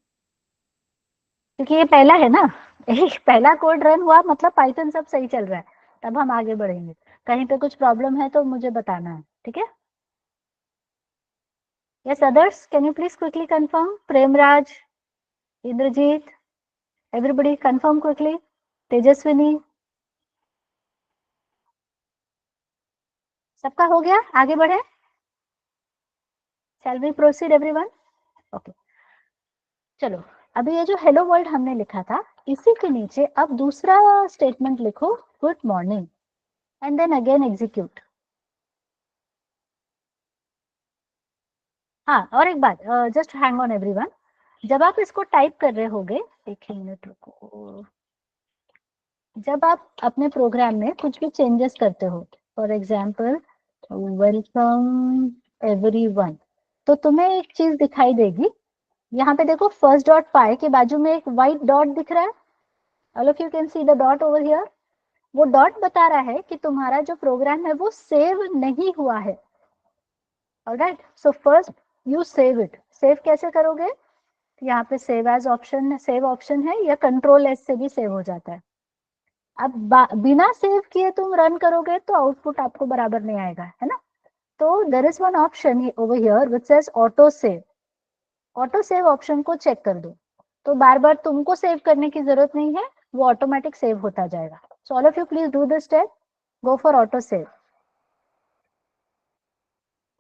क्योंकि ये पहला है ना, एक पहला code run हुआ मतलब Python सब सही चल रहा है, तब हम आगे बढ़ेंगे. कहीं पे कुछ प्रॉब्लम है तो मुझे बताना है, ठीक है. Yes others, can you please quickly confirm? Premraj, Indrajit, everybody confirm quickly. Tejaswini, सबका हो गया? आगे बढ़े. Shall we proceed everyone? Okay, चलो. अभी ये जो हेलो वर्ल्ड हमने लिखा था, इसी के नीचे अब दूसरा स्टेटमेंट लिखो, good morning, and then again execute. हाँ, और एक बात, जस्ट हैंग ऑन एवरीवन. जब आप इसको टाइप कर रहे होगे, एक मिनट रुको, जब आप अपने प्रोग्राम में कुछ भी चेंजेस करते हो, फॉर एग्जाम्पल वेलकम एवरीवन, तो तुम्हें एक चीज दिखाई देगी. यहाँ पे देखो फर्स्ट डॉट पाई के बाजू में एक व्हाइट डॉट दिख रहा है. All of you can see the dot over here. वो डॉट बता रहा है कि तुम्हारा जो प्रोग्राम है वो सेव नहीं हुआ है. Alright, so first you save it. Save कैसे करोगे? यहाँ पे save as option, save option है, या कंट्रोल एस से भी सेव हो जाता है. अब बिना सेव किए तुम रन करोगे तो आउटपुट आपको बराबर नहीं आएगा, है ना. तो there is one option over here which says auto save. Auto save option को चेक कर दो, तो बार बार तुमको सेव करने की जरूरत नहीं है, वो ऑटोमेटिक सेव होता जाएगा. सो all of you please do this step, go for auto save.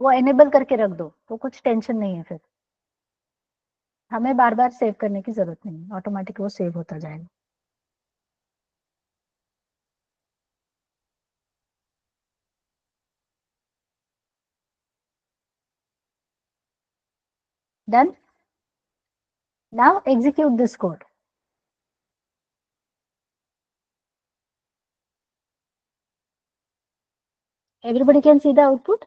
वो एनेबल करके रख दो, तो कुछ टेंशन नहीं है, फिर हमें बार बार सेव करने की जरूरत नहीं है, ऑटोमेटिक वो सेव होता जाएगा. Done. Now execute this code. Everybody can see the output.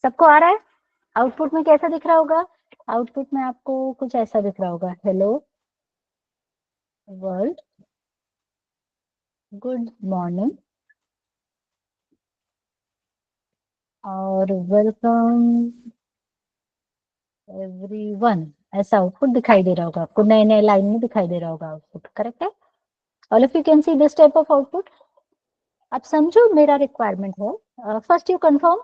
सबको आ रहा है? आउटपुट में कैसा दिख रहा होगा? आउटपुट में आपको कुछ ऐसा दिख रहा होगा, हेलो वर्ल्ड, गुड मॉर्निंग और वेलकम एवरीवन. ऐसा आउटपुट दिखाई दे रहा होगा आपको, नए नए लाइन में दिखाई दे रहा होगा आउटपुट. करेक्ट है? All of you can see this type of output. अब समझो मेरा रिक्वायरमेंट है. First you confirm,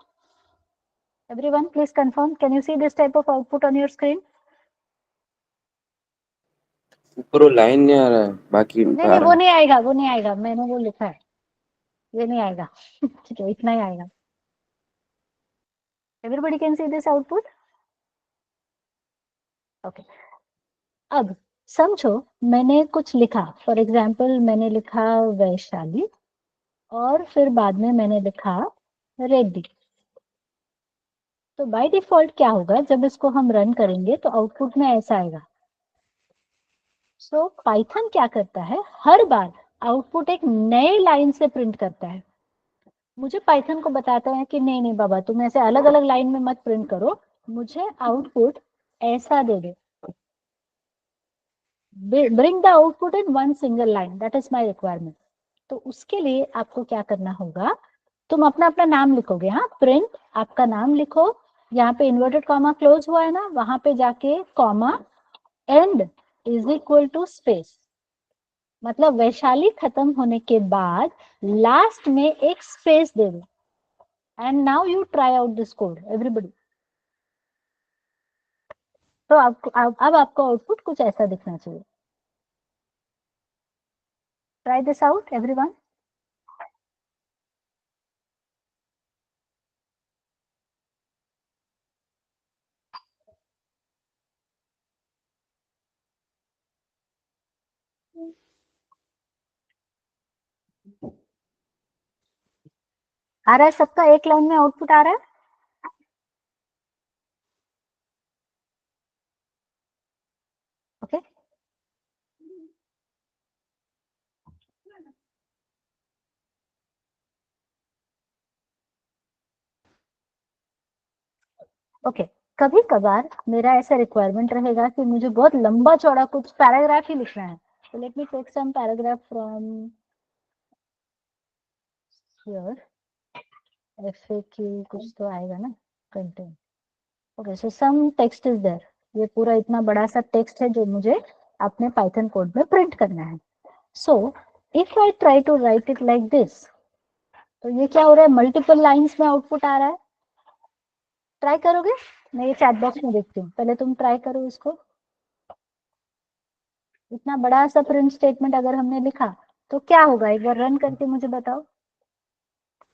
everyone please confirm, can you see this type of output on your screen? ऊपर वो लाइन नहीं आ रहा है, बाकी नहीं आ नहीं, रहा वो है. नहीं आएगा, वो नहीं आएगा, मैंने वो लिखा है, ये नहीं आएगा. ठीक है, इतना ही आएगा. Everybody can see this output? Okay. अब समझो मैंने कुछ लिखा, फॉर एग्जाम्पल मैंने लिखा वैशाली, और फिर बाद में मैंने लिखा रेड्डी. तो बाय डिफॉल्ट क्या होगा, जब इसको हम रन करेंगे तो आउटपुट में ऐसा आएगा. सो पाइथन क्या करता है, हर बार आउटपुट एक नए लाइन से प्रिंट करता है. मुझे पाइथन को बताता है कि नहीं नहीं बाबा, तुम ऐसे अलग अलग लाइन में मत प्रिंट करो, मुझे आउटपुट ऐसा दे दे. Bring the output in one single line, that is my requirement. तो उसके लिए आपको क्या करना होगा, तुम अपना अपना नाम लिखोगे. हाँ, प्रिंट आपका नाम लिखो, यहाँ पे इन्वर्टेड कॉमा क्लोज हुआ है ना, वहां पे जाके comma end is equal to space, मतलब वैशाली खत्म होने के बाद लास्ट में एक स्पेस दे दो. And now you try out this code everybody. तो आपको अब आपको आउटपुट कुछ ऐसा दिखना चाहिए. Try this out everyone. आ रहा है सबका, एक लाइन में आउटपुट आ रहा है? ओके ओके कभी कभार मेरा ऐसा रिक्वायरमेंट रहेगा कि मुझे बहुत लंबा चौड़ा कुछ पैराग्राफ ही लिखना है, तो let me take some paragraph from here. FAQ कुछ तो आएगा ना, content. Okay so some text is there, ये पूरा इतना बड़ा सा टेक्स्ट है जो मुझे अपने पाइथन कोड में प्रिंट करना है। So if I try to write it like this, तो ये क्या हो रहा है, मल्टीपल लाइंस में आउटपुट आ रहा है। ट्राई करोगे? मैं ये चैट बॉक्स में देखती हूँ, पहले तुम ट्राई करो इसको। इतना बड़ा सा प्रिंट स्टेटमेंट अगर हमने लिखा तो क्या होगा, एक बार रन करके मुझे बताओ।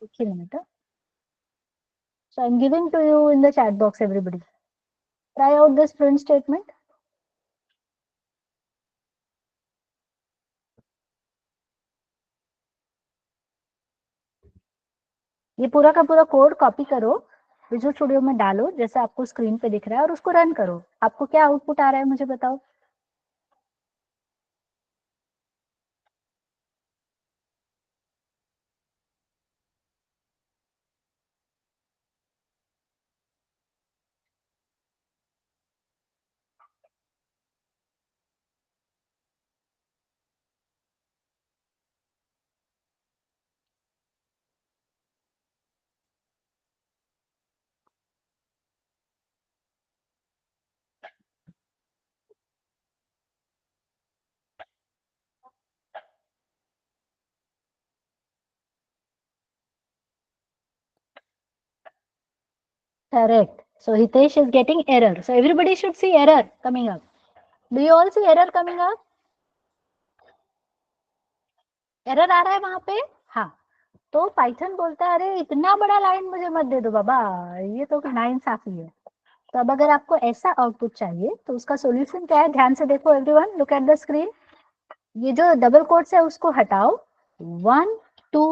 एक ही मिनट। So I am giving to you in the chat box, everybody try out this print statement. ये पूरा का पूरा कोड कॉपी करो, विजुअल स्टूडियो में डालो जैसे आपको स्क्रीन पे दिख रहा है, और उसको रन करो। आपको क्या आउटपुट आ रहा है मुझे बताओ। Correct. So Hitesh is getting error. So everybody should see error coming up. Do you all see error coming up? Error आ रहा है वहां पे? हाँ। तो पाइथन बोलता है अरे इतना बड़ा लाइन मुझे मत दे दो बाबा, ये तो नाइंसाफी है। तो अब अगर आपको ऐसा आउटपुट चाहिए तो उसका सॉल्यूशन क्या है, ध्यान से देखो everyone, look at the screen. ये जो डबल कोट्स है उसको हटाओ, 1 2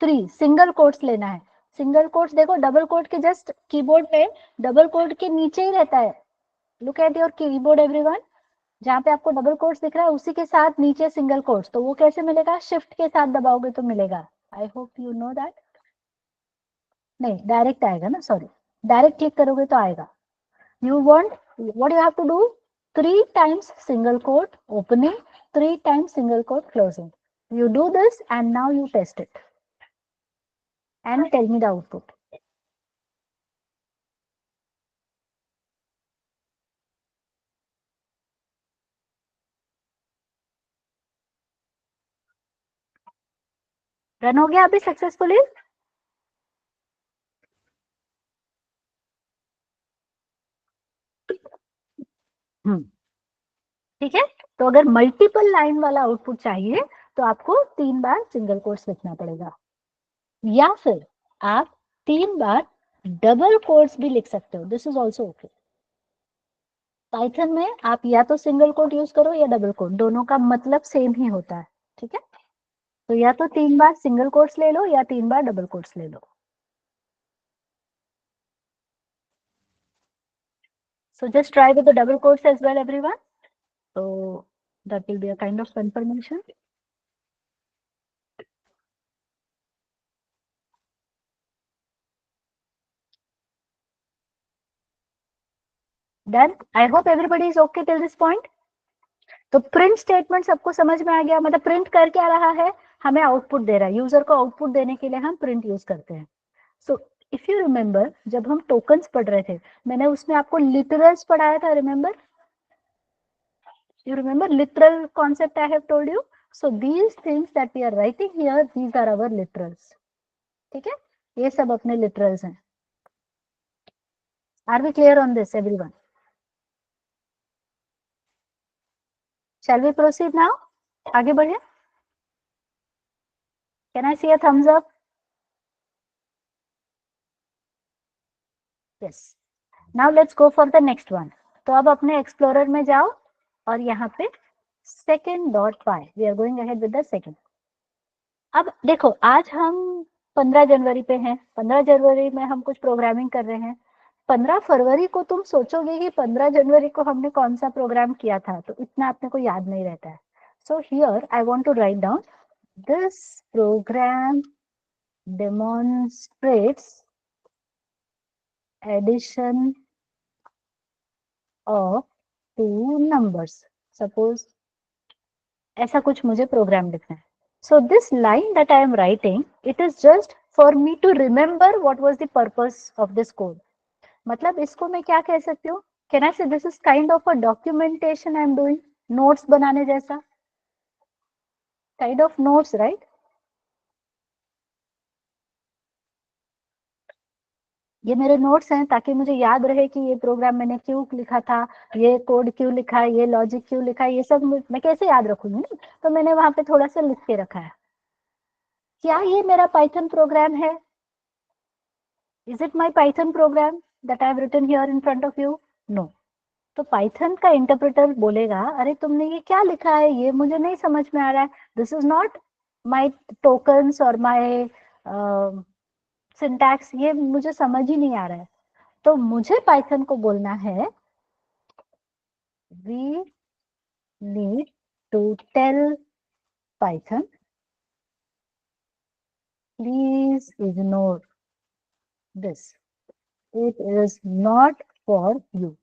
3 सिंगल कोट्स लेना है। सिंगल कोट्स देखो डबल कोट के जस्ट कीबोर्ड पे, डबल कोट के नीचे ही रहता है। Look at your keyboard everyone, जहाँ पे आपको डबल कोट्स दिख रहा है उसी के साथ नीचे सिंगल कोट्स। तो वो कैसे मिलेगा, शिफ्ट के साथ दबाओगे तो मिलेगा। I hope you know that. नहीं डायरेक्ट आएगा ना, सॉरी, डायरेक्ट क्लिक करोगे तो आएगा। You want, what you have to do, 3 times single quote opening, 3 times single quote closing. You do this and now you test it and tell me the output. Run हो गया अभी successfully? ठीक है। तो अगर मल्टीपल लाइन वाला output चाहिए तो आपको 3 बार सिंगल कोट्स लिखना पड़ेगा, या फिर आप 3 बार डबल कोट्स भी लिख सकते हो, this is also okay. Python में आप या तो सिंगल कोट यूज करो या डबल कोट, दोनों का मतलब सेम ही होता है। ठीक है, तो या तो 3 बार सिंगल कोट्स ले लो या 3 बार डबल कोट्स ले लो। So just try with the double quotes as well, everyone. So that will be a kind of confirmation. Done. I hope everybody is okay till this point. तो print statement सबको समझ में आ गया, मतलब print कर क्या रहा है, हमें आउटपुट दे रहा है। यूजर को आउटपुट देने के लिए हम प्रिंट यूज करते हैं। सो इफ यू रिमेंबर, जब हम टोकन्स पढ़ रहे थे, मैंने उसमें आपको लिटरल्स पढ़ाया था, remember? You remember literal concept I have told you? So these things that we are writing here, these are our literals. ठीक है, ये सब अपने literals हैं। Are we clear on this, everyone? Shall we proceed now? आगे बढ़े? Can I see a thumbs up? Yes. Now let's go for the next one. तो अब अपने explorer में जाओ और यहाँ पे second.py. We are going ahead with the second. अब देखो, आज हम 15 जनवरी पे हैं, 15 जनवरी में हम कुछ प्रोग्रामिंग कर रहे हैं, 15 फरवरी को तुम सोचोगे कि 15 जनवरी को हमने कौन सा प्रोग्राम किया था, तो इतना अपने को याद नहीं रहता है. So here I want to write down this program demonstrates addition of two numbers. Suppose ऐसा कुछ मुझे प्रोग्राम लिखना है. So this line that I am writing, it is just for me to remember what was the purpose of this code. मतलब इसको मैं क्या कह सकती हूँ? Can I say this is kind of a documentation I am doing? Notes बनाने जैसा? Kind of notes, right? ये मेरे नोट्स हैं ताकि मुझे याद रहे कि ये प्रोग्राम मैंने क्यों लिखा था, ये कोड क्यों लिखा है, ये लॉजिक क्यों लिखा है, ये सब मैं कैसे याद रखूंगी ना. तो मैंने वहां पे थोड़ा सा लिख के रखा है. क्या ये मेरा पाइथन प्रोग्राम है? Is it my Python program that I have written here in front of you? No. तो पाइथन का इंटरप्रेटर बोलेगा, अरे तुमने ये क्या लिखा है, ये मुझे नहीं समझ में आ रहा है. This is not my tokens और माई सिंटैक्स, ये मुझे समझ ही नहीं आ रहा है. तो मुझे पाइथन को बोलना है, we need to tell Python, please ignore this. It is not for you.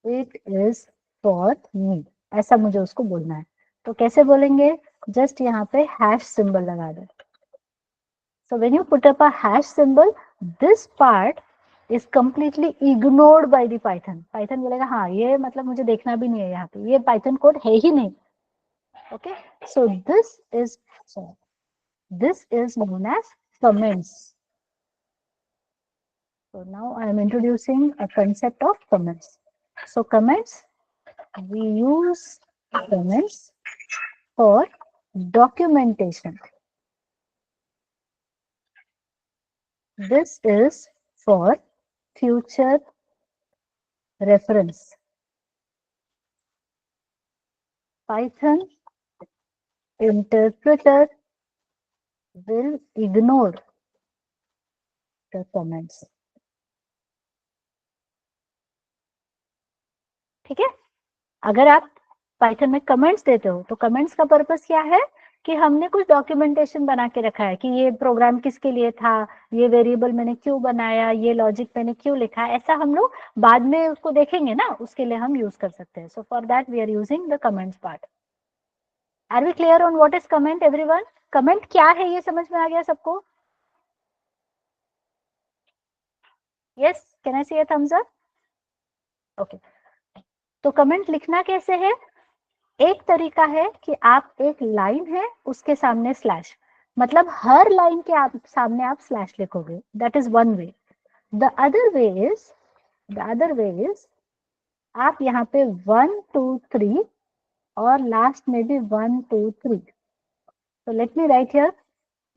It is for me. ऐसा मुझे उसको बोलना है. तो कैसे बोलेंगे? जस्ट यहाँ पे हैश सिंबल लगा दो. So when you put up a hash symbol, this part is completely ignored by the Python. Python बोलेगा हाँ ये मतलब मुझे देखना भी नहीं है यहाँ पे, ये Python कोड है ही नहीं. Okay, so this is known as comments. So now I am introducing a concept of comments. So comments, we use comments for documentation. This is for future reference. Python interpreter will ignore the comments. ठीक है. अगर आप Python में comments देते हो तो comments का purpose क्या है कि हमने कुछ डॉक्यूमेंटेशन बना के रखा है कि ये प्रोग्राम किसके लिए था, ये वेरिएबल मैंने क्यों बनाया, ये लॉजिक मैंने क्यों लिखा. ऐसा हम लोग बाद में उसको देखेंगे ना, उसके लिए हम यूज कर सकते हैं. So for that we are using the comments part. Are we clear on what is comment everyone? Comment क्या है ये समझ में आ गया सबको? Yes, can I see a thumbs up? Okay. तो कमेंट लिखना कैसे है? एक तरीका है कि आप एक लाइन है उसके सामने स्लैश, मतलब हर लाइन के सामने आप स्लैश लिखोगे. That is one way. The other way is आप यहाँ पे 1 2 3 और लास्ट में भी 1 2 3. So let me write here,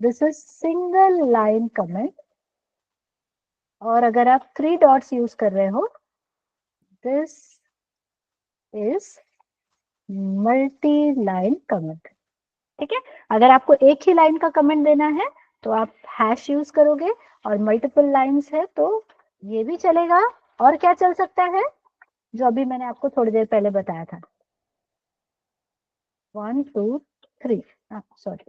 this is single line comment. और अगर आप 3 डॉट्स यूज कर रहे हो, this is multi line comment. ठीक है. अगर आपको एक ही लाइन का कमेंट देना है तो आप हैश यूज करोगे, और मल्टीपल लाइंस है तो ये भी चलेगा. और क्या चल सकता है जो अभी मैंने आपको थोड़ी देर पहले बताया था, 1 2 3. Sorry.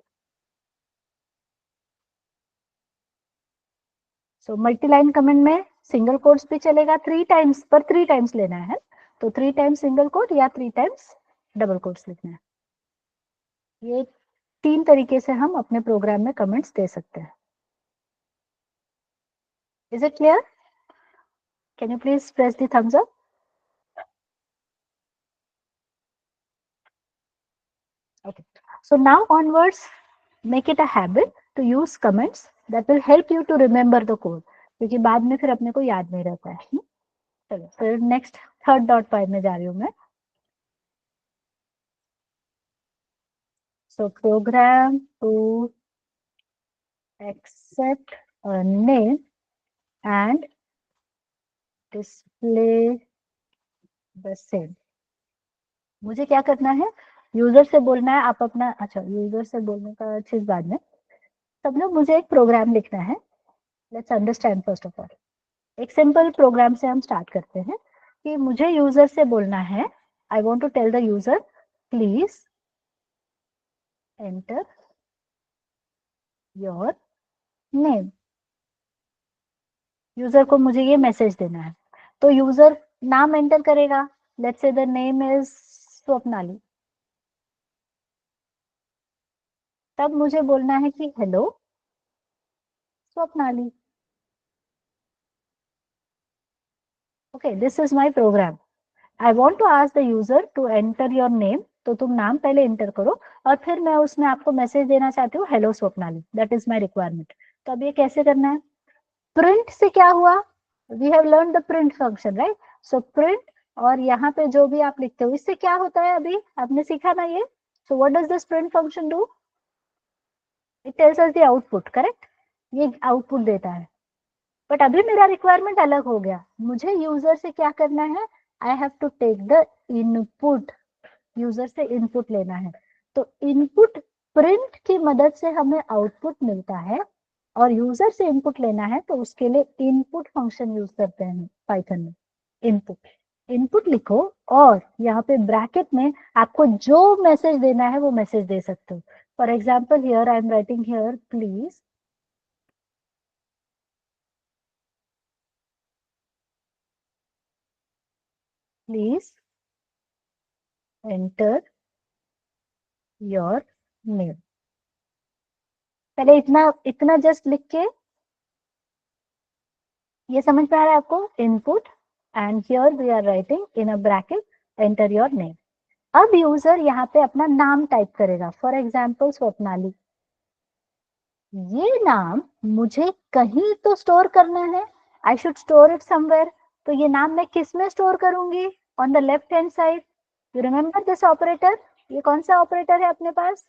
So multi line comment में सिंगल कोट्स भी चलेगा 3 टाइम्स, पर 3 टाइम्स लेना है. तो 3 टाइम्स सिंगल कोट या 3 टाइम्स डबल कोट्स लिखना है. ये 3 तरीके से हम अपने प्रोग्राम में कमेंट्स दे सकते हैं. Is it clear? Can you please press the thumbs up? Okay. So now onwards, make it a habit to use comments that will help you to remember the code. क्योंकि बाद में फिर अपने को याद नहीं रहता है. चलो फिर नेक्स्ट 3.5 में जा रही हूँ मैं. So program to accept a name and display the same. मुझे क्या करना है, यूजर से बोलना है आप अपना, अच्छा यूजर से बोलने का चीज बाद में. सब लोग मुझे एक प्रोग्राम लिखना है. Let's understand first of all. एक सिंपल प्रोग्राम से हम स्टार्ट करते हैं कि मुझे यूजर से बोलना है, I want to tell the user please enter your name. User को मुझे ये मैसेज देना है. तो यूजर नाम एंटर करेगा. Let's say the name is Swapnali. तब मुझे बोलना है कि hello Swapnali. Okay, this is my program. I want to ask the user to enter your name. तो तुम नाम पहले एंटर करो और फिर मैं उसमें आपको मैसेज देना चाहती हूँ hello Swapnali. That is my requirement. तो अब ये कैसे करना है? प्रिंट से क्या हुआ? We have learn the print function, right? So print और यहाँ पे जो भी आप लिखते हो इससे क्या होता है अभी आपने सीखा ना ये. So what does this print function do? It tells us the output, correct? ये आउटपुट देता है. बट अभी मेरा रिक्वायरमेंट अलग हो गया. मुझे यूजर से क्या करना है? I have to take the input. User से इनपुट लेना है. तो इनपुट प्रिंट की मदद से हमें आउटपुट मिलता है और यूजर से इनपुट लेना है तो उसके लिए इनपुट फंक्शन यूज करते हैं पाइथन में. इनपुट इनपुट लिखो और यहाँ पे ब्रैकेट में आपको जो मैसेज देना है वो मैसेज दे सकते हो. For example here I am writing here please enter your name. पहले इतना इतना जस्ट लिख के ये समझ में आ रहा है आपको? Input and here we are writing in a bracket enter your name. अब यूजर यहाँ पे अपना नाम टाइप करेगा. For example Swapnali. ये नाम मुझे कहीं तो स्टोर करना है. I should store it somewhere. तो ये नाम मैं किस में स्टोर करूंगी? On the left hand side. You remember this operator? ये कौन सा ऑपरेटर है अपने पास?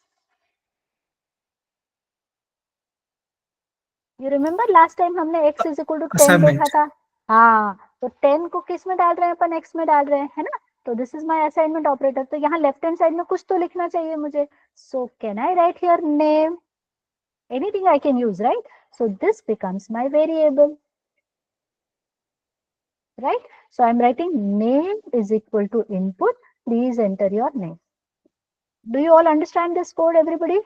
यू रिमेम्बर लास्ट टाइम हमने x is equal to 10 Assignment. देखा था. हाँ, तो 10 को किस में डाल रहे हैं अपन? x में डाल रहे हैं, है ना? तो this is my assignment operator. तो यहाँ लेफ्ट हैंड साइड में कुछ तो लिखना चाहिए मुझे. So can I write here name? Anything I can use, right? So this becomes my variable, right? So I'm writing name is equal to input. Please enter your name. Do you all understand this code, everybody?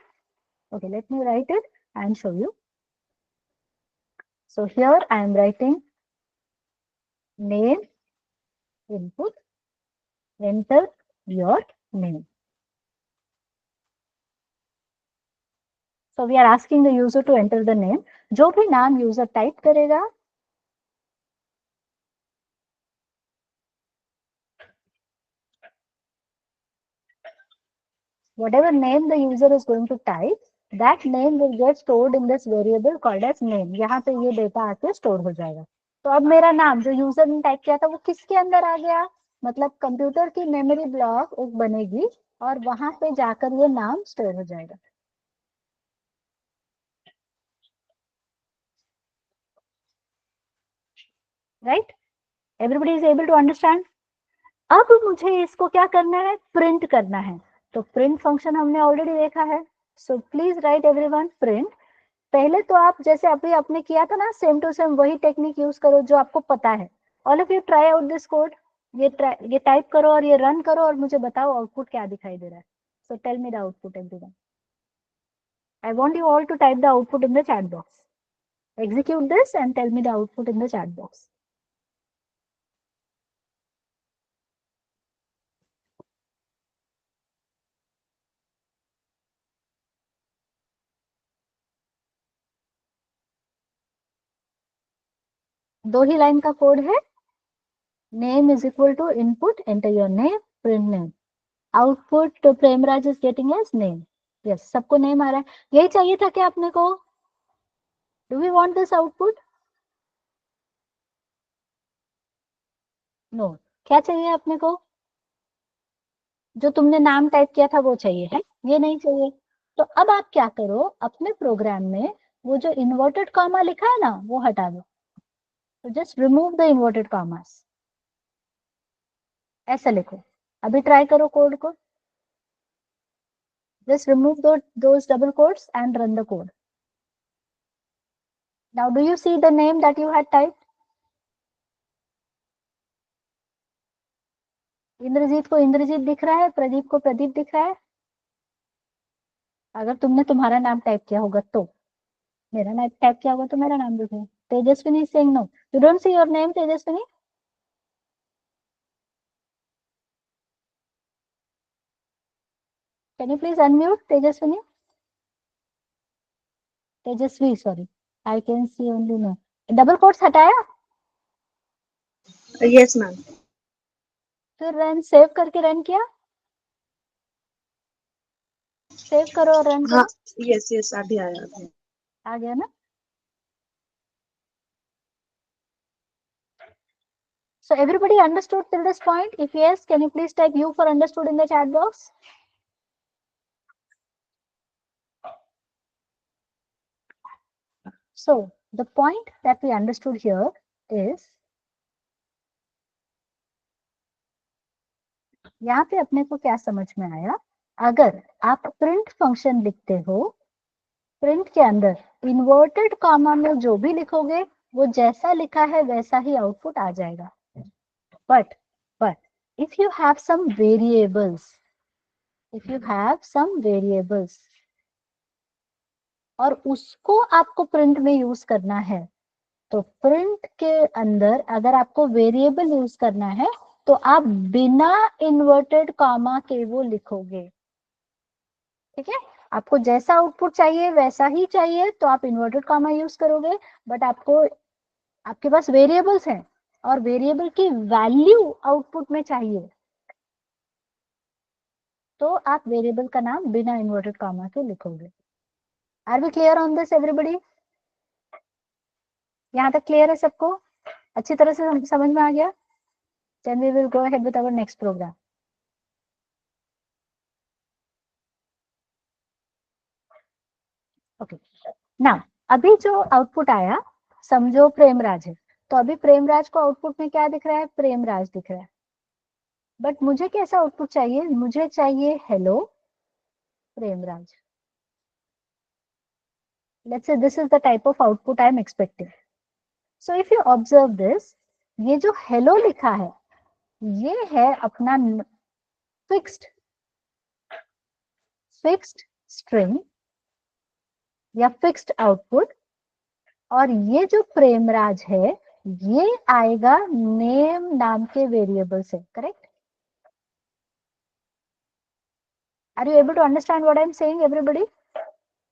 Okay, let me write it and show you. So here I am writing name input, enter your name. So we are asking the user to enter the name. जो भी नाम user type करेगा whatever name the user is going to type, that name will get stored in this variable called as name. यहाँ पे ये data आके store हो जाएगा. तो अब मेरा नाम जो यूजर ने टाइप किया था वो किसके अंदर आ गया? मतलब कंप्यूटर की मेमोरी ब्लॉक एक बनेगी और वहां पे जाकर ये नाम स्टोर हो जाएगा. Right? Everybody is able to understand? अब मुझे इसको क्या करना है? प्रिंट करना है. तो प्रिंट फंक्शन हमने ऑलरेडी देखा है. So please right everyone print. पहले तो आप जैसे अभी आपने किया था ना सेम टू सेम वही टेक्निक यूज करो जो आपको पता है. All of you try out this code. ये टाइप करो और ये रन करो और मुझे बताओ आउटपुट क्या दिखाई दे रहा है. So tell me the output everyone. I want you all to type the output in the chat box. Execute this and tell me the output in the chat box. दो ही लाइन का code है. Name is equal to input enter your name print name. Output Premraj is getting as name. Yes, सबको name आ रहा है. यही चाहिए था क्या आपने को? Do we want this output? No. क्या चाहिए आपने को? जो तुमने नाम टाइप किया था वो चाहिए है, ये नहीं चाहिए. तो अब आप क्या करो अपने प्रोग्राम में वो जो इन्वर्टेड कॉमा लिखा है ना वो हटा दो. तो just remove the inverted commas. ऐसा लिखो. अभी ट्राई करो कोड को. Just remove those double quotes and run the code. Now do you see the name that you had typed? Indrajeet को इंद्रजीत दिख रहा है, प्रदीप को प्रदीप दिख रहा है? अगर तुमने तुम्हारा नाम टाइप किया होगा तो, मेरा नाम टाइप किया होगा तो मेरा नाम दिखेगा. Tejaswini Singh, no, you don't see your name Tejaswini? Can you please unmute Tejaswini? Tejasvi, sorry. I can see only no. Double quotes हटाया? Yes, ma'am. फिर रन सेव करके रन किया? सेव करो और रन हाँ, करो. yes, अभी आया. आ गया ना? So everybody understood till this point? If yes, can you please type U for understood in the chat box? So the point that we understood here is, यहाँ पे अपने को क्या समझ में आया? अगर आप प्रिंट फंक्शन लिखते हो, प्रिंट के अंदर इन्वर्टेड कॉमा में जो भी लिखोगे वो जैसा लिखा है वैसा ही आउटपुट आ जाएगा. But if you have some variables, और उसको आपको प्रिंट में यूज करना है, तो प्रिंट के अंदर अगर आपको वेरिएबल यूज करना है तो आप बिना इन्वर्टेड कॉमा के वो लिखोगे. ठीक है, आपको जैसा आउटपुट चाहिए वैसा ही चाहिए तो आप इन्वर्टेड कॉमा यूज करोगे. बट आपके पास वेरिएबल्स हैं और वेरिएबल की वैल्यू आउटपुट में चाहिए तो आप वेरिएबल का नाम बिना इन्वर्टेड कॉमा के लिखोगे. Are we clear on this everybody? यहाँ तक क्लियर है सबको? अच्छी तरह से समझ में आ गया? Then we will go ahead with our next program. Okay, now अभी जो आउटपुट आया, समझो प्रेमराज है, तो अभी प्रेमराज को आउटपुट में क्या दिख रहा है? प्रेमराज दिख रहा है. बट मुझे कैसा आउटपुट चाहिए? मुझे चाहिए hello Premraj. Let's say this is the type of output I am expecting. So if you observe this, ये जो hello लिखा है ये है अपना फिक्स्ड स्ट्रिंग या फिक्स्ड आउटपुट, और ये जो प्रेमराज है ये आएगा नेम नाम के वेरिएबल से. Correct? Are you able to understand what I am saying everybody?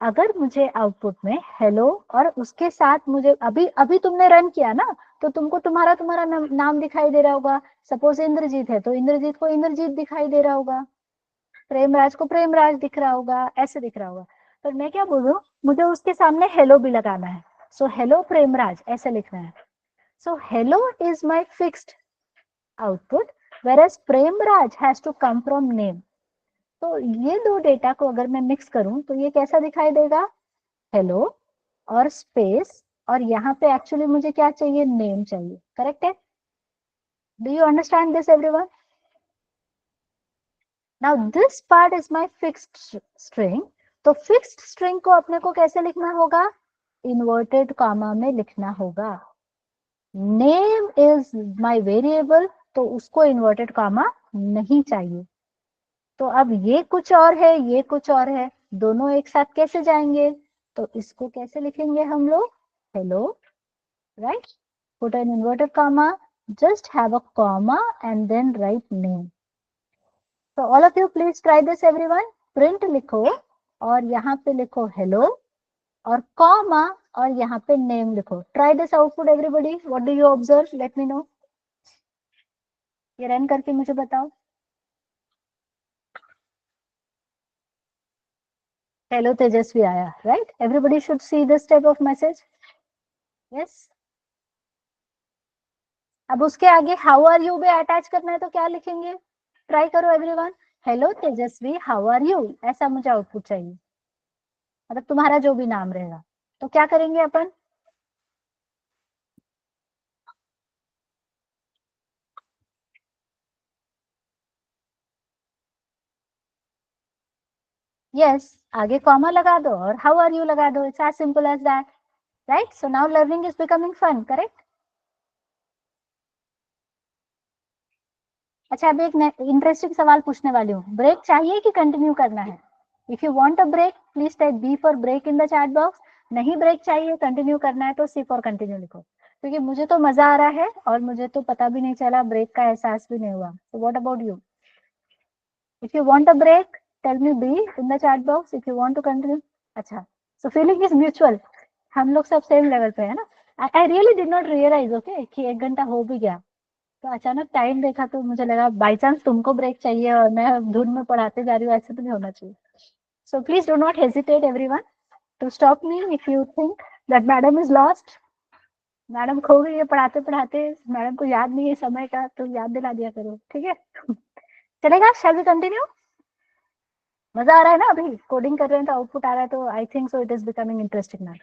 अगर मुझे आउटपुट में हेलो और उसके साथ मुझे अभी तुमने रन किया ना, तो तुमको तुम्हारा नाम दिखाई दे रहा होगा. सपोज इंद्रजीत है तो इंद्रजीत को इंद्रजीत दिखाई दे रहा होगा, प्रेमराज को प्रेमराज दिख रहा होगा, ऐसे दिख रहा होगा. पर मैं क्या बोल रहा हूँ, मुझे उसके सामने हेलो भी लगाना है. सो हेलो प्रेमराज ऐसे लिखना है. So hello is my fixed output, whereas Premraj has to come from name. तो ये दो डेटा को अगर मैं मिक्स करूं तो ये कैसा दिखाई देगा? हेलो और स्पेस, और यहाँ पे एक्चुअली मुझे क्या चाहिए? नेम चाहिए. करेक्ट है? Do you understand this everyone? Now this part is my fixed string. तो फिक्स्ड स्ट्रिंग को अपने को कैसे लिखना होगा? इन्वर्टेड कॉमा में लिखना होगा. नेम इज माय वेरिएबल, तो उसको इन्वर्टेड कॉमा नहीं चाहिए. तो अब ये कुछ और है, ये कुछ और है, दोनों एक साथ कैसे जाएंगे? तो इसको कैसे लिखेंगे हम लोग? Hello, right? Put an inverted comma, just have a comma and then write name. So all of you please try this everyone. Print लिखो और यहाँ पे लिखो hello और comma और यहाँ पे name लिखो. Try this output everybody. What do you observe? Let me know. ये रन करके मुझे बताओ. Hello तेजस्वी आया, right? Everybody should see this type of message. Yes. अब उसके आगे हाउ आर यू भी अटैच करना है तो क्या लिखेंगे? ट्राई करो everyone. Hello Tejaswi, how are you, ऐसा मुझे आउटपुट चाहिए. मतलब तुम्हारा जो भी नाम रहेगा. तो क्या करेंगे अपन? यस, आगे कॉमा लगा दो और हाउ आर यू लगा दो. It's as simple as that. right? So now learning is becoming fun, correct? अच्छा, अभी एक इंटरेस्टिंग सवाल पूछने वाली हूँ, ब्रेक चाहिए कि कंटिन्यू करना है? If you want a break please type B for break in the chat box. नहीं ब्रेक चाहिए, कंटिन्यू करना है तो सी फॉर कंटिन्यू लिखो, क्योंकि मुझे तो मजा आ रहा है और मुझे तो पता भी नहीं चला, ब्रेक का एहसास भी नहीं हुआ. So what about you? If you want a break, tell me B in the chat box. If you want to continue, अच्छा. So feeling is mutual. हम लोग सब सेम लेवल पे है ना. I really did not realize, okay, कि 1 घंटा हो भी गया. तो अचानक टाइम देखा तो मुझे लगा बाय चांस तुमको ब्रेक चाहिए और मैं धुन में पढ़ाते जा रही हूँ, ऐसे तो नहीं होना चाहिए. So please do not hesitate everyone to stop me if you think that madam is lost. Madam खो गई है पढ़ाते पढ़ाते, मैडम को याद नहीं है समय का, तो याद दिला दिया करो, ठीक है? चलेगा? Shall we continue? मजा आ रहा है ना? अभी कोडिंग कर रहे हैं तो आउटपुट आ रहा है, तो I think so it is becoming interesting now.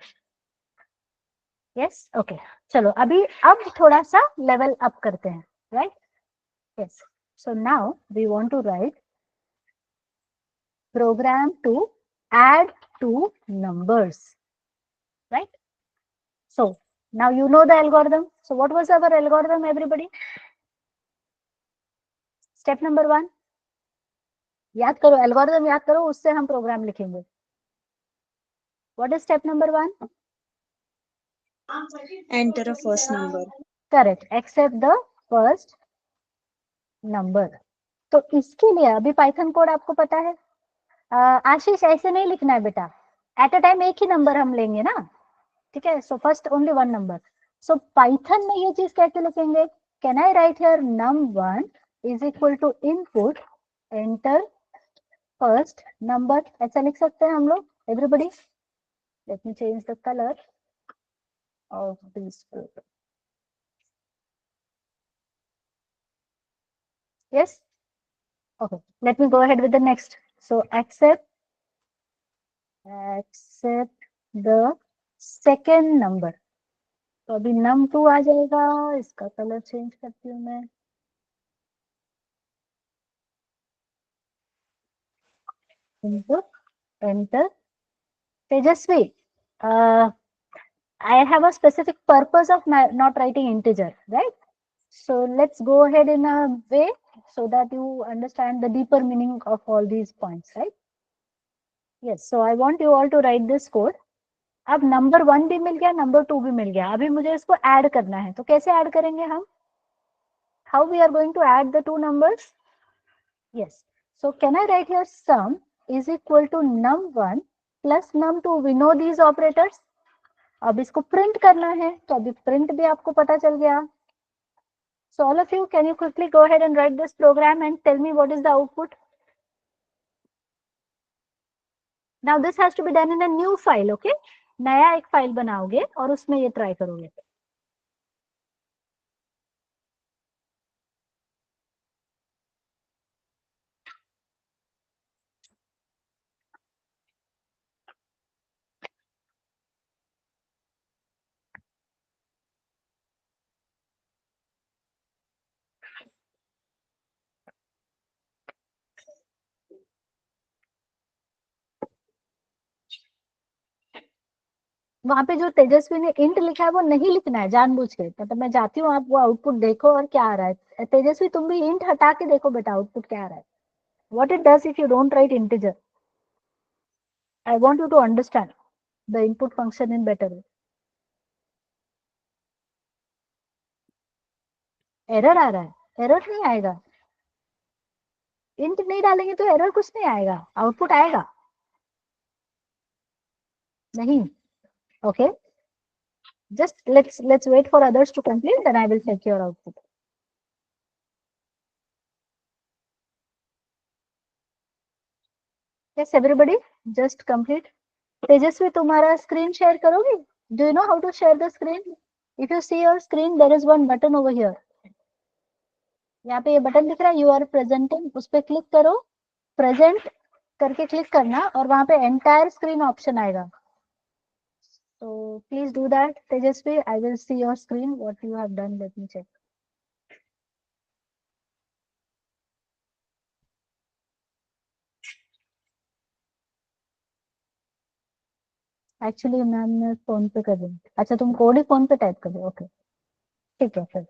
Yes, okay. चलो अभी अब थोड़ा सा लेवल अप करते हैं, right? Yes. So now we want to write program to add two numbers, right? So now you know the algorithm. So what was our algorithm, everybody? Step number 1, याद करो, algorithm याद करो, उससे हम program लिखेंगे. What is step number 1? Enter a first number. Correct, accept the first number. तो इसके लिए अभी पाइथन कोड आपको पता है. आशीष, ऐसे नहीं लिखना है बेटा, एट अ टाइम एक ही नंबर हम लेंगे ना, ठीक है? So first only 1 number. So Python में ये चीज कैसे लिखेंगे? Can I write here num1 is equal to input enter first number, ऐसा लिख सकते हैं हम लोग everybody? Let me change the colour of this. Yes, okay. Let me go ahead with the next. So accept the second number. तो अभी num2 आ जाएगा, इसका कलर चेंज करती हूँ मैं. Input enter. Tejashwi, I have a specific purpose of not writing integer, right? So let's go ahead in a way so that you understand the deeper meaning of all these points, right? Yes, so I want you all to write this code. अब number 1 भी मिल गया, number 2 भी मिल गया, अभी मुझे इसको add करना है. तो कैसे ऐड करेंगे हम? How we are going to add the two numbers? Yes, so can I write here sum is equal to num1 plus num2? We know these operators. अब इसको प्रिंट करना है, तो अभी प्रिंट भी आपको पता चल गया. So all of you, can you quickly go ahead and write this program and tell me what is the output? Now this has to be done in a new file, okay? नया एक file बनाओगे और उसमें ये try करोगे. वहां पे जो तेजस्वी ने इंट लिखा है वो नहीं लिखना है जानबूझ के, मतलब मैं जाती हूँ, आप वो आउटपुट देखो और क्या आ रहा है. तेजस्वी तुम भी इंट हटा के देखो बेटा, आउटपुट क्या आ रहा है. What it does if you don't write integer? I want you to understand the input function in better way. Error आ रहा है? एरर नहीं आएगा. इंट नहीं डालेंगे तो एरर कुछ नहीं आएगा, आउटपुट आएगा नहीं. Okay, just let's wait for others to complete, then I will check your output. Yes, everybody, just complete. तेजस्वी तुम्हारा स्क्रीन शेयर करोगे? Do you know how to share the screen? If you see your screen, there is one button over here. यहाँ पे ये button दिख रहा है, you are presenting, उस पर क्लिक करो, प्रेजेंट करके क्लिक करना और वहां पे एंटायर स्क्रीन ऑप्शन आएगा. So please do that, Tejasvi. I will see your screen. What you have done, let me check. Actually ma'am मैं फोन पे कर रही हूँ। अच्छा तुम कोड ही फोन पे टाइप कर रहे हो, ओके ठीक है फिर।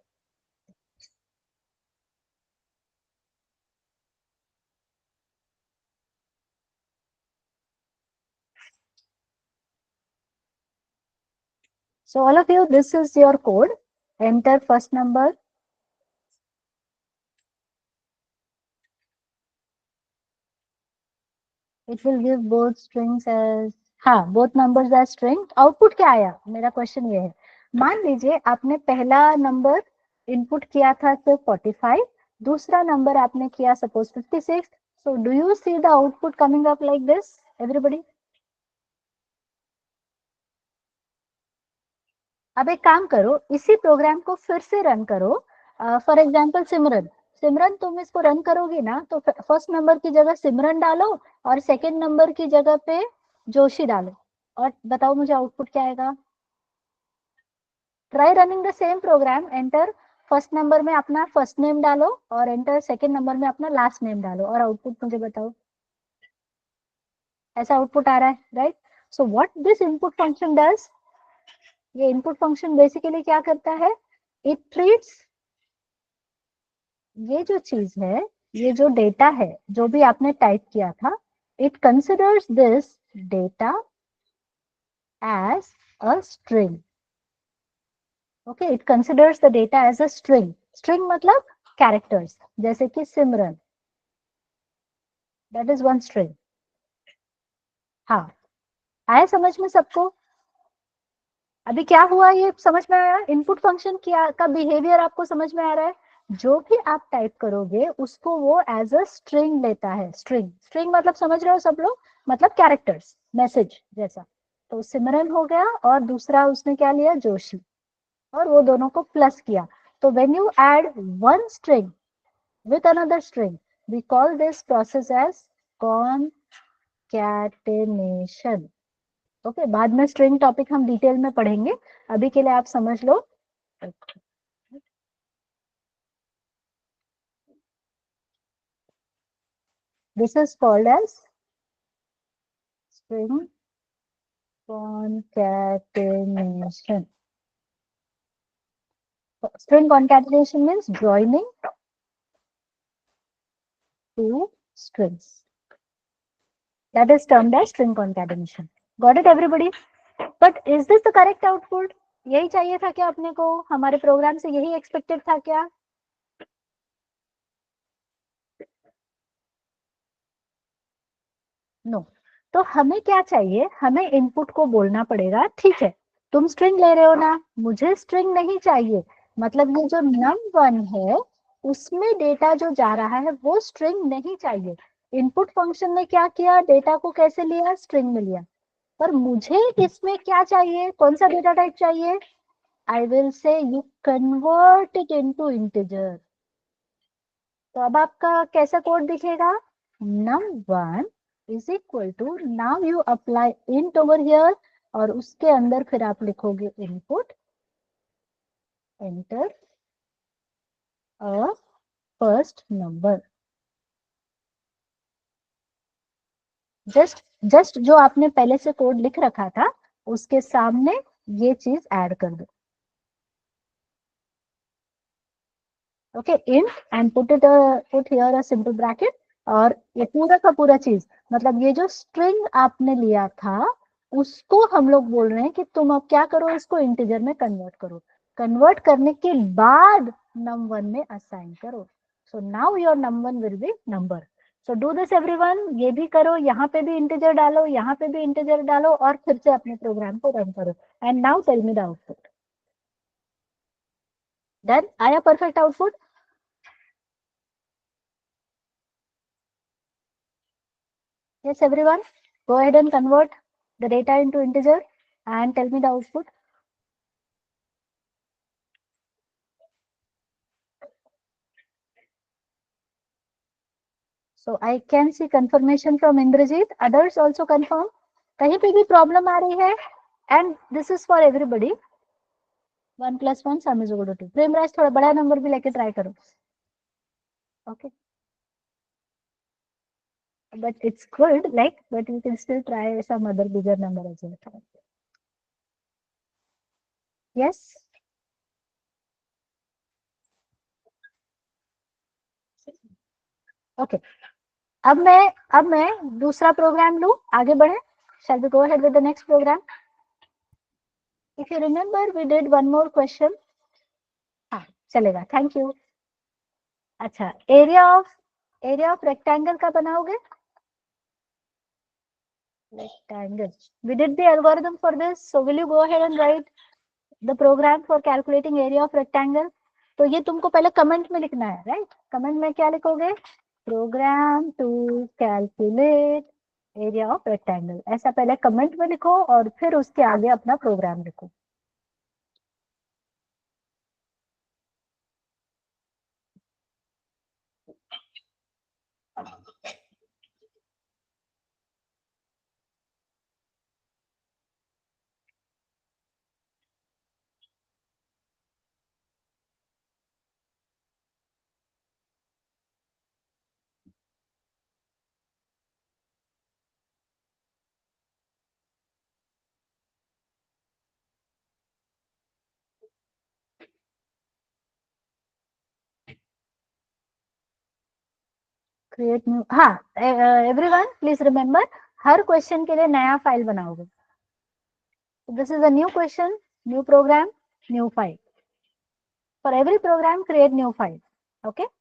So all of you, this is your code. Enter first number. It will give both strings as, हाँ both numbers as string. Output क्या आया, मेरा क्वेश्चन ये है, मान लीजिए आपने पहला नंबर इनपुट किया था सिर्फ 45, दूसरा नंबर आपने किया suppose 56. So do you see the output coming up like this, everybody? अब एक काम करो, इसी प्रोग्राम को फिर से रन करो. फॉर एग्जाम्पल सिमरन, सिमरन तुम इसको रन करोगी ना तो फर्स्ट नंबर की जगह सिमरन डालो और सेकंड नंबर की जगह पे जोशी डालो और बताओ मुझे आउटपुट क्या आएगा. Try running the same programme. Enter first number में अपना फर्स्ट नेम डालो और एंटर सेकंड नंबर में अपना लास्ट नेम डालो और आउटपुट मुझे बताओ. ऐसा आउटपुट आ रहा है, right? So what this input function does, ये इनपुट फंक्शन बेसिकली क्या करता है, इट ट्रीट्स ये जो चीज है, ये जो डेटा है जो भी आपने टाइप किया था, it considers this data as a string. Okay, it considers the data as a string. String मतलब कैरेक्टर्स, जैसे कि Simran, that is one string. हाँ, आया समझ में सबको? अभी क्या हुआ ये समझ में आया? इनपुट फंक्शन क्या का बिहेवियर आपको समझ में आ रहा है? जो भी आप टाइप करोगे उसको वो एज अ स्ट्रिंग लेता है. स्ट्रिंग, स्ट्रिंग मतलब समझ रहे हो सब लोग, मतलब कैरेक्टर्स, मैसेज जैसा. तो सिमरन हो गया और दूसरा उसने क्या लिया, जोशी, और वो दोनों को प्लस किया. तो when you add one string with another string, we call this process as concatenation. Okay, बाद में स्ट्रिंग टॉपिक हम डिटेल में पढ़ेंगे, अभी के लिए आप समझ लो. This is called as string concatenation. String concatenation means joining two strings. That is termed as string concatenation. Got it everybody? But is this the correct output? यही चाहिए था क्या अपने को, हमारे प्रोग्राम से यही एक्सपेक्टेड था क्या? नो. तो हमें क्या चाहिए, हमें इनपुट को बोलना पड़ेगा, ठीक है तुम स्ट्रिंग ले रहे हो ना, मुझे स्ट्रिंग नहीं चाहिए, मतलब ये जो num1 है उसमें डेटा जो जा रहा है वो स्ट्रिंग नहीं चाहिए. इनपुट फंक्शन ने क्या किया, डेटा को कैसे लिया, स्ट्रिंग में लिया. पर मुझे इसमें क्या चाहिए, कौन सा डेटा टाइप चाहिए? I will say you convert it into integer. तो अब आपका कैसा कोड दिखेगा, num1 is equal to, now you apply int over here और उसके अंदर फिर आप लिखोगे input, enter a first number. Just जो आपने पहले से कोड लिख रखा था उसके सामने ये चीज ऐड कर दो. Okay, int and put here a simple bracket. और ये पूरा का पूरा चीज, मतलब ये जो स्ट्रिंग आपने लिया था उसको हम लोग बोल रहे हैं कि तुम अब क्या करो, इसको इंटीजर में कन्वर्ट करो. कन्वर्ट करने के बाद num1 में असाइन करो. So now your num1 will be number. So do this everyone, ये भी करो, यहाँ पे भी इंटीजर डालो, यहाँ पे भी इंटीजर डालो और फिर से अपने प्रोग्राम को रन करो. And now tell me the output. Done, आया perfect output? Yes, everyone, go ahead and convert the data into integer and tell me the output. So I can see confirmation from Indrajit. Others also confirm. कहीं पे भी problem आ रही है? And this is for everybody. 1 + 1 sum is equal to 2. Premraj थोड़ा बड़ा number भी लेके try करो. Okay. but it's good, like, but you can still try some other bigger number as well. Yes. Okay. अब मैं दूसरा प्रोग्राम लूं, आगे बढ़े. Shall we go ahead with the next program? If you remember, we did one more question. हाँ चलेगा, thank you. अच्छा, area of rectangle का बनाओगे? Rectangle. We did the algorithm for this, so will you go ahead and write the program for calculating area of rectangle? तो ये तुमको पहले comment में लिखना है, राइट? कमेंट में क्या लिखोगे? Program to calculate area of rectangle, ऐसा पहले कमेंट में लिखो और फिर उसके आगे अपना प्रोग्राम लिखो. Create new. हाँ, एवरीवन प्लीज रिमेम्बर, हर क्वेश्चन के लिए नया फाइल बनाओगे. This is a new question, new program, new file. For every program create new file. Okay.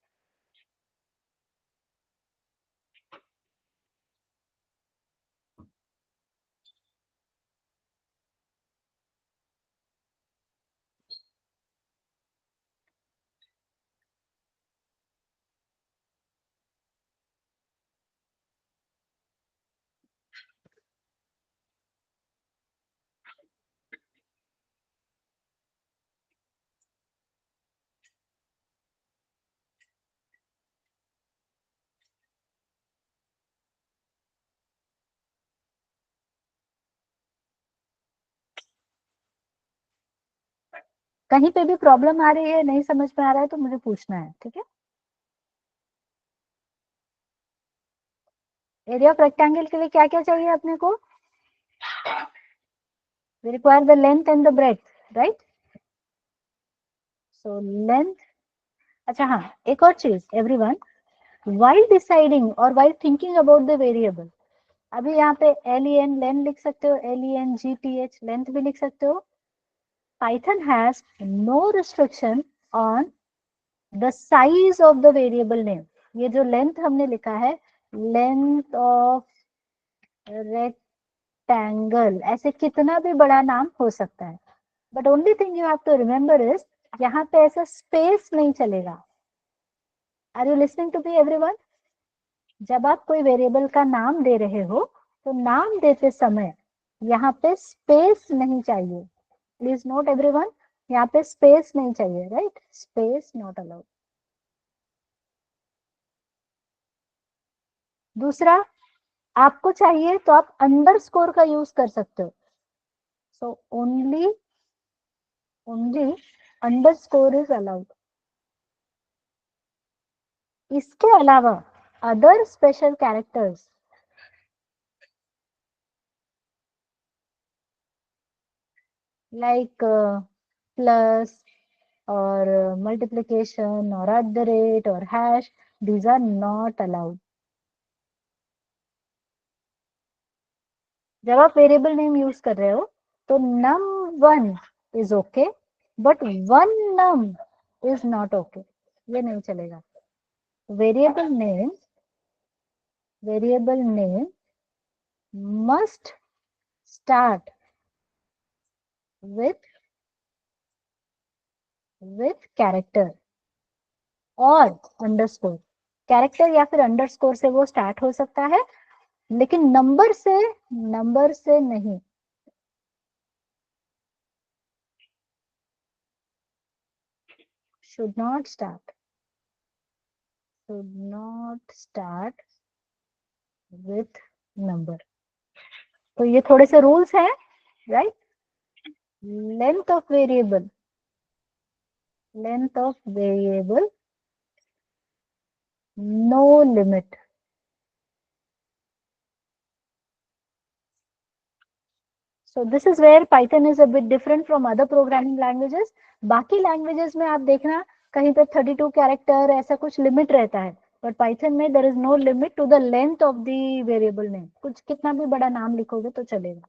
कहीं पे भी प्रॉब्लम आ रही है, नहीं समझ में आ रहा है, तो मुझे पूछना है, ठीक है? एरिया ऑफ रेक्टेंगल के लिए क्या क्या चाहिए अपने को? We require the length and the breadth, right? So length. अच्छा हाँ, एक और चीज everyone, while deciding or while thinking about the variable, अभी यहाँ पे len लेन लिख सकते हो, length लेंथ भी लिख सकते हो. Python has no restriction on the size of the variable name. ये जो लेंथ हमने लिखा है, लेंथ ऑफ रेक्टेंगल, ऐसे कितना भी बड़ा नाम हो सकता है. But only thing you have to remember is, यहाँ पे ऐसा स्पेस नहीं चलेगा. Are you listening to me everyone? जब आप कोई वेरिएबल का नाम दे रहे हो, तो नाम देते समय यहाँ पे स्पेस नहीं चाहिए. प्लीज नोट एवरीवन, यहाँ पे स्पेस नहीं चाहिए, राइट? Space not allowed. दूसरा, आपको चाहिए तो आप अंडरस्कोर का यूज कर सकते हो. So only underscore is allowed. इसके अलावा other special characters like plus or multiplication or at the rate or hash, these are not allowed. जब आप वेरिएबल नेम यूज कर रहे हो तो num1 is okay, but one num is not okay. ये नहीं चलेगा. Variable name must start with character और अंडरस्कोर. कैरेक्टर या फिर अंडरस्कोर से वो स्टार्ट हो सकता है, लेकिन नंबर से नहीं. should not start with number. तो ये थोड़े से रूल्स हैं, right? Length of variable no limit. So this is where Python is a bit different from other programming languages. बाकी languages में आप देखना कहीं पे 32 कैरेक्टर ऐसा कुछ लिमिट रहता है, बट पाइथन में there is no limit to the length of the variable name. कुछ कितना भी बड़ा नाम लिखोगे तो चलेगा.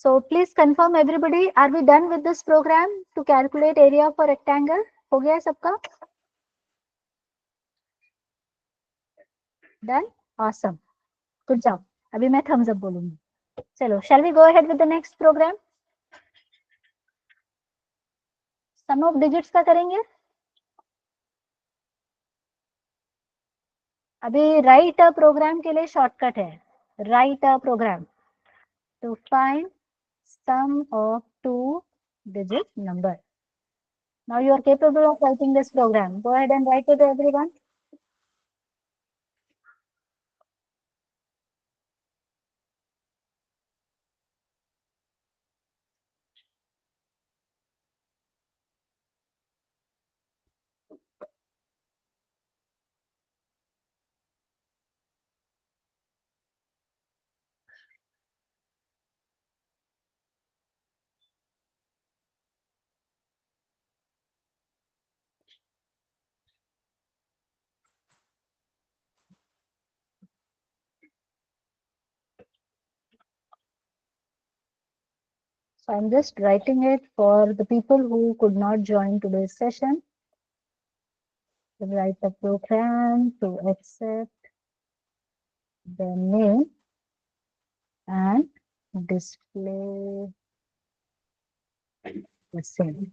So please confirm everybody, are we done with this program to calculate area of a rectangle? हो गया है सबका? Done? Awesome. Good job. अभी मैं thumbs up बोलूंगी. चलो, shall we go ahead with the next program? Sum of digits का करेंगे. अभी write a program के लिए shortcut है. Write a program to find sum of two digit number. Now you are capable of writing this program. Go ahead and write it, everyone. So I'm just writing it for the people who could not join today's session. Write a program to accept the name and display the same.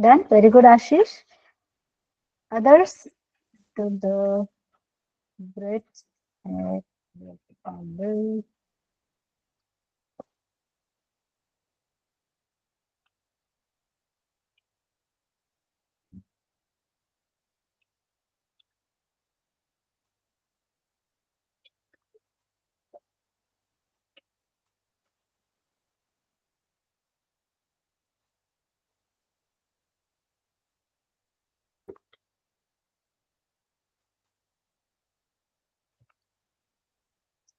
Done. Very good, Ashish. Others to the breadth and rectangle.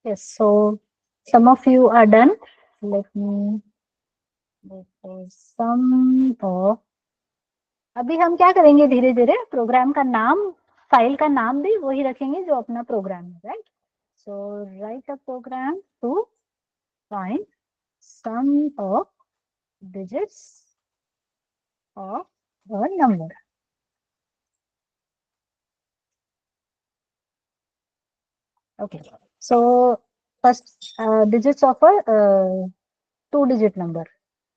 Yes, so some of you are done. Let me make a sum of. अभी हम क्या करेंगे धीरे धीरे programme का नाम file का नाम भी वही रखेंगे जो अपना प्रोग्राम है, right? So write a program to find sum of digits of a number. Okay, so first digits of a two digit number.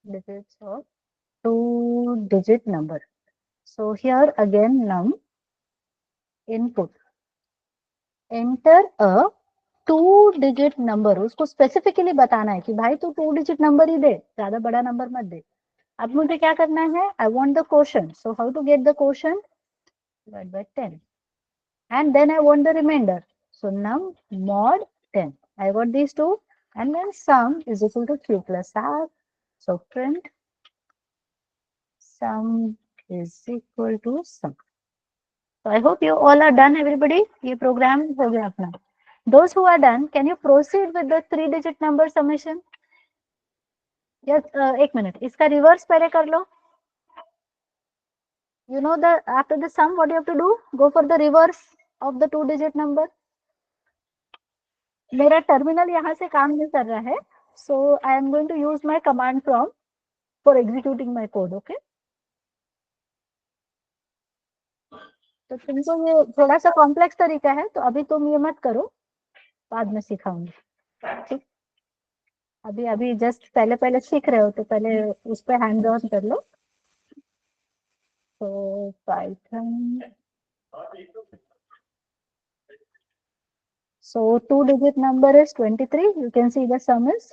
Digits of two digit number. So here again num input enter a two digit number. उसको specifically बताना है कि भाई तू two digit number ही दे, ज्यादा बड़ा number मत दे. अब मुझे क्या करना है? I want the quotient. So how to get the quotient? Divide by 10 and then I want the remainder. So num mod 10. I got these two and then sum is equal to q plus r. So print sum is equal to sum. So I hope you all are done, everybody. ये program हो गया अपना. Those who are done, can you proceed with the 3-digit number summation? Yes, एक minute, इसका reverse पहले कर लो. You know the after the sum, what you have to do? Go for the reverse of the 2-digit number. मेरा terminal यहाँ से काम नहीं कर रहा है, so I am going to use my command prompt for executing my code. Okay? तो तुमको ये थोड़ा सा कॉम्प्लेक्स तरीका है, तो अभी तुम ये मत करो, बाद में सिखाऊंगी. ठीक, अभी जस्ट पहले सीख रहे हो, तो पहले उस पे हैंड ऑन कर लो. तो Python, so 2-digit number is 23. You can see the sum is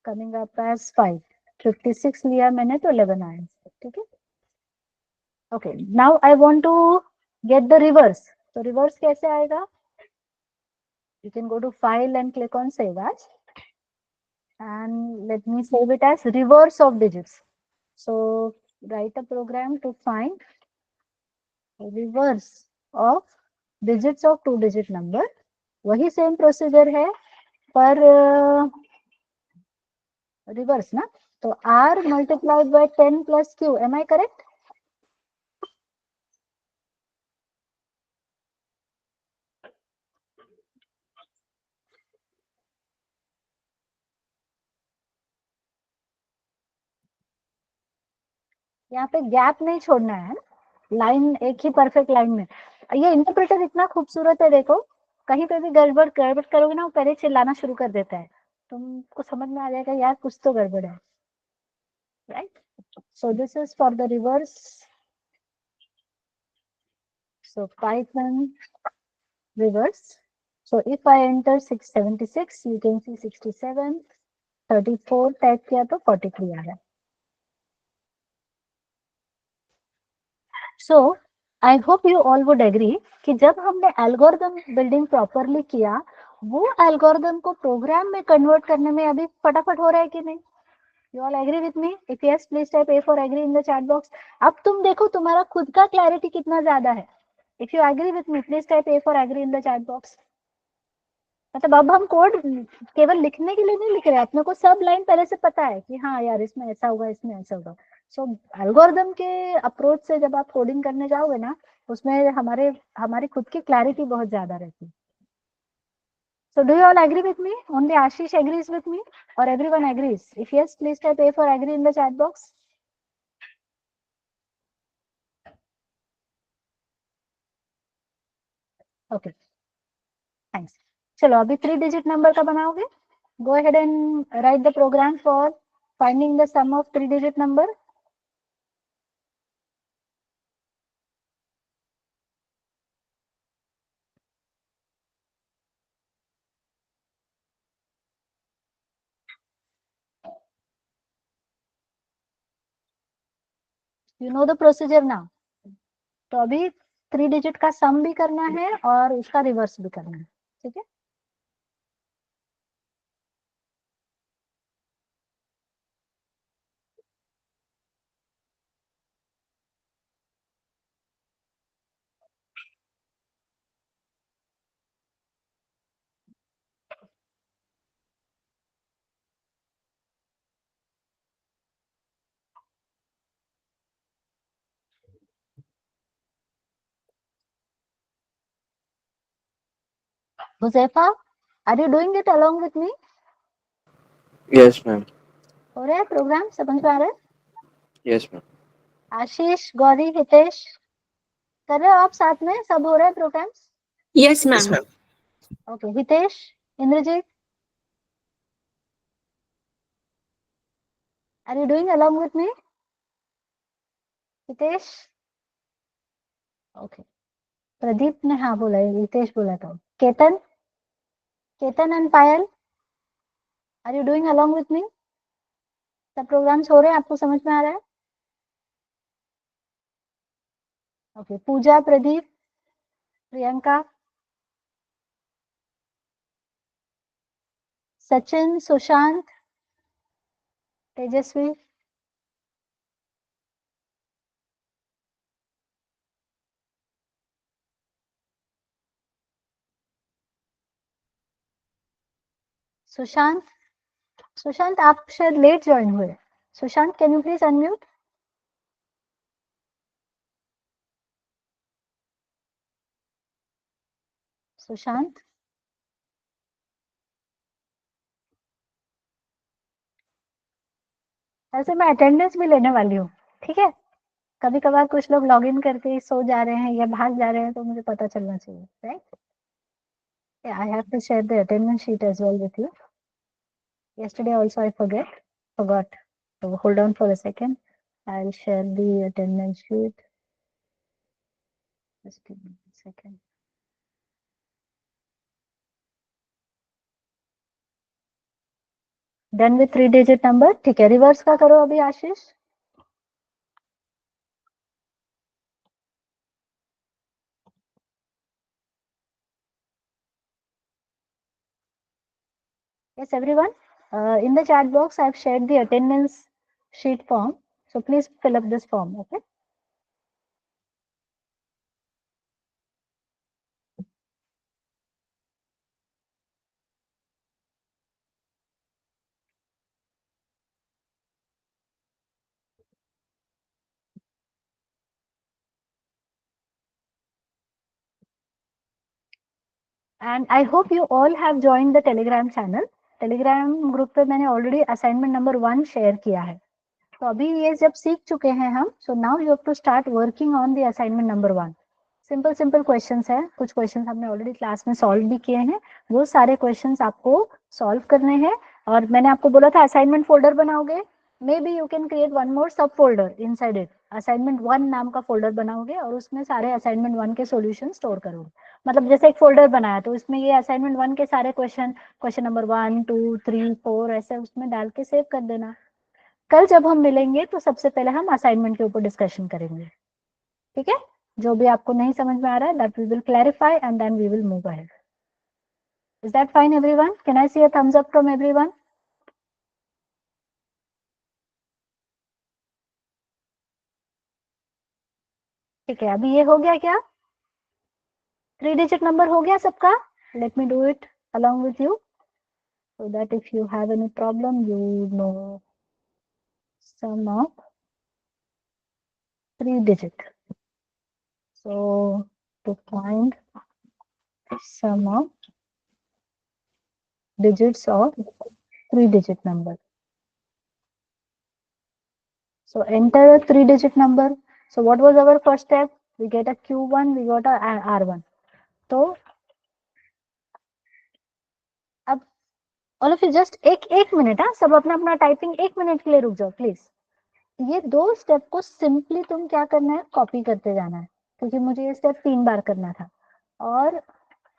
coming up as 5. 56 लिया मैंने तो 11 आया. ठीक है. Okay, now I want to get the reverse. तो reverse कैसे आएगा? You can go to file and click on save as, and let me save it as reverse of digits. So write a program to find reverse of digits of 2-digit number. वही same procedure है पर reverse ना. तो r multiplied by 10 plus q. Am I correct? यहाँ पे gap नहीं छोड़ना है, लाइन एक ही परफेक्ट लाइन में. ये इंटरप्रेटर इतना खूबसूरत है, देखो कहीं पे भी गड़बड़ करोगे ना, वो पहले चिल्लाना शुरू कर देता है. तुमको समझ में आ जाएगा यार कुछ तो गड़बड़ है. Right. So this is for the reverse. So Python reverse. So if I enter 676, you can see 67, 34 type किया तो 43 आ रहा है. So I hope you all would agree कि जब हमने एल्गोरिथम बिल्डिंग प्रॉपरली किया, वो एल्गोरिथम को प्रोग्राम में कन्वर्ट करने में अभी फटाफट हो रहा है कि नहीं? You all agree with me? If yes, please type A for agree in the chat box. अब तुम देखो तुम्हारा खुद का क्लैरिटी कितना ज्यादा है. If you agree with me, please type A for agree in the chat box. मतलब अब हम कोड केवल लिखने के लिए नहीं लिख रहे, अपने को सब लाइन पहले से पता है कि हाँ यार इसमें ऐसा होगा, इसमें ऐसा होगा. सो एल्गोरिथम के अप्रोच से जब आप कोडिंग करने जाओगे ना, उसमें हमारी खुद की क्लैरिटी बहुत ज्यादा रहती है. So do you all agree with me? Only Ashish agrees with me or everyone agrees? If yes, please type A for agree in the chat box. Okay, thanks. चलो अभी 3-digit number का बनाओगे. Go ahead and write the program for finding the sum of 3-digit number. You know the procedure now. तो अभी 3-digit का सम भी करना है और उसका रिवर्स भी करना है. ठीक है. Huzaifa, are you doing it along with me? Yes, ma'am. हो रहा है प्रोग्राम, समझ में आ रहा है? Yes, ma'am. आशीष, गौरी, हितेश कर रहे हो आप साथ में? सब हो रहा है program? Yes, Yes, ma'am. ma'am. Okay. Hitesh, Indrajeet, are you doing along with me? Hitesh, okay. Pradeep ने हाँ बोला, हितेश बोला था. Ketan and Payal, are you doing along with me? सब प्रोग्राम्स हो रहे हैं, आपको समझ में आ रहा है? ओके. पूजा, प्रदीप, प्रियंका, सचिन, सुशांत, तेजस्वी, सुशांत, सुशांत आप शायद लेट ज्वाइन हुए. Sushant, can you please unmute? Sushant, ऐसे मैं अटेंडेंस भी लेने वाली हूँ, ठीक है? कभी कभार कुछ लोग लॉग इन करके सो जा रहे हैं या भाग जा रहे हैं, तो मुझे पता चलना चाहिए, right? I have to share the attendance sheet as well with you. Yesterday also I forgot. So hold on for a second. I'll share the attendance sheet. Just give me a second. Done with 3-digit number. ठीक है, reverse का करो अभी आशीष. Yes, everyone. In the chat box, I've shared the attendance sheet form. So please fill up this form, okay? And I hope you all have joined the Telegram channel. Telegram group पे मैंने already assignment number 1 share किया है. तो अभी ये जब सीख चुके हैं हम, so now you have to start working on the assignment number 1. Simple simple questions है. कुछ क्वेश्चंस हमने ऑलरेडी क्लास में सॉल्व भी किए हैं. वो सारे क्वेश्चंस आपको सॉल्व करने हैं. और मैंने आपको बोला था असाइनमेंट फोल्डर बनाओगे. May be you can create one more सब फोल्डर इनसाइड इट. असाइनमेंट 1 नाम का फोल्डर बनाओगे और उसमें सारे असाइनमेंट 1 के सॉल्यूशन स्टोर करोगे. मतलब जैसे एक फोल्डर बनाया तो इसमें ये असाइनमेंट 1 के सारे क्वेश्चन नंबर 1 2 3 4 ऐसे उसमें डाल के सेव कर देना. कल जब हम मिलेंगे तो सबसे पहले हम असाइनमेंट के ऊपर डिस्कशन करेंगे, ठीक है? जो भी आपको नहीं समझ में आ रहा है, that we will clarify and then we will move ahead. Is that fine everyone? Can I see a thumbs up from everyone? ठीक है, अभी ये हो गया क्या? 3-digit नंबर हो गया सबका? Let me do it along with you so that if you have any problem you know sum of 3-digit. So to find sum of digits of 3-digit number. So enter a 3-digit number. So what was our first step? We get a Q1, we got a R1. तो अब all of you just एक minute, हाँ सब अपना अपना typing 1 minute के लिए रुक जाओ प्लीज. ये 2 स्टेप को सिंपली तुम क्या करना है, कॉपी करते जाना है, क्योंकि मुझे ये स्टेप 3 बार करना था. और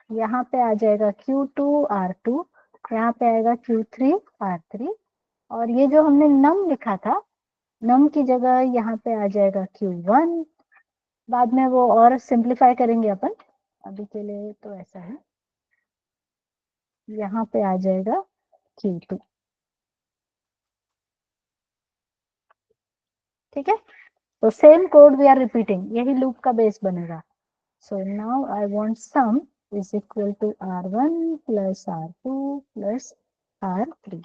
यहाँ पे आ जाएगा Q2 R2, यहाँ पे आएगा Q3 R3, और ये जो हमने नम लिखा था, नम की जगह यहाँ पे आ जाएगा Q1. बाद में वो और सिंप्लीफाई करेंगे अपन. अभी के लिए तो ऐसा है, यहाँ पे आ जाएगा Q2. ठीक है, तो same code we are repeating, यही लूप का बेस बनेगा. So now I want sum is equal to R1 plus R2 plus R3.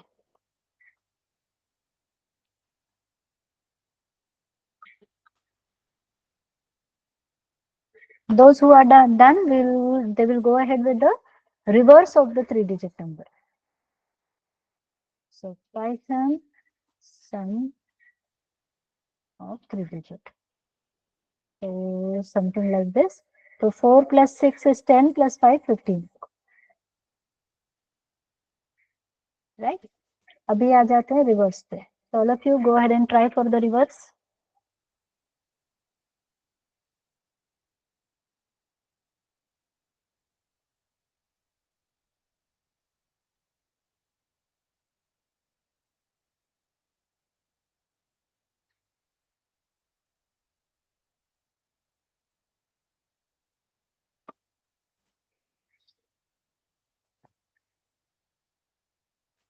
Those who are done they will go ahead with the reverse of the 3-digit number. So Python sum of 3-digit. So something like this. So 4 plus 6 is 10 plus 5 15. Right? अभी आ जाते हैं reverse पे. So all of you go ahead and try for the reverse.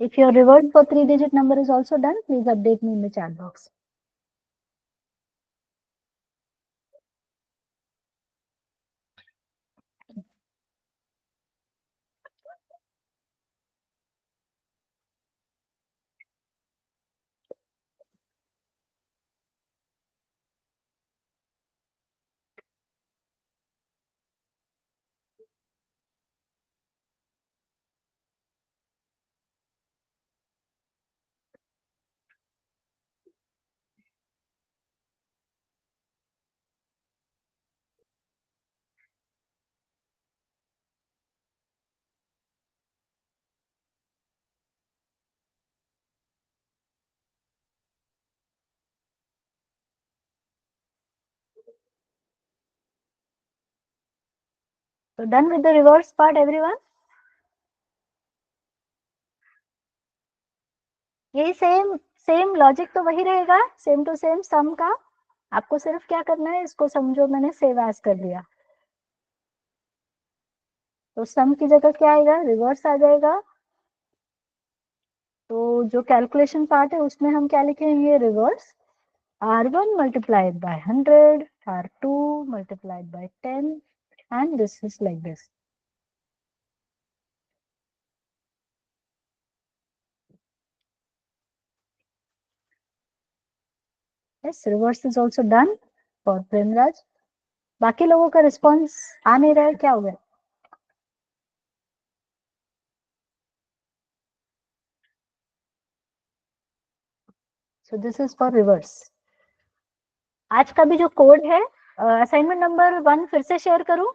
If your reverse for 3-digit number is also done, please update me in the chat box. So done with the reverse part, everyone? यही same logic तो वही रहेगा, same to same सम का। आपको सिर्फ क्या करना है, इसको समझो मैंने सेव एज कर दिया, तो सम की जगह क्या आएगा, रिवर्स आ जाएगा। तो जो कैलकुलेशन पार्ट है उसमें हम क्या लिखेंगे, reverse R1 multiplied by 100, R2 multiplied by 10, and this is like this. Yes, reverse is also done for Premraj. बाकी लोगों का रिस्पॉन्स आ नहीं रहा है, क्या हो गया? So this is for reverse. आज का भी जो कोड है, असाइनमेंट नंबर 1 फिर से शेयर करूं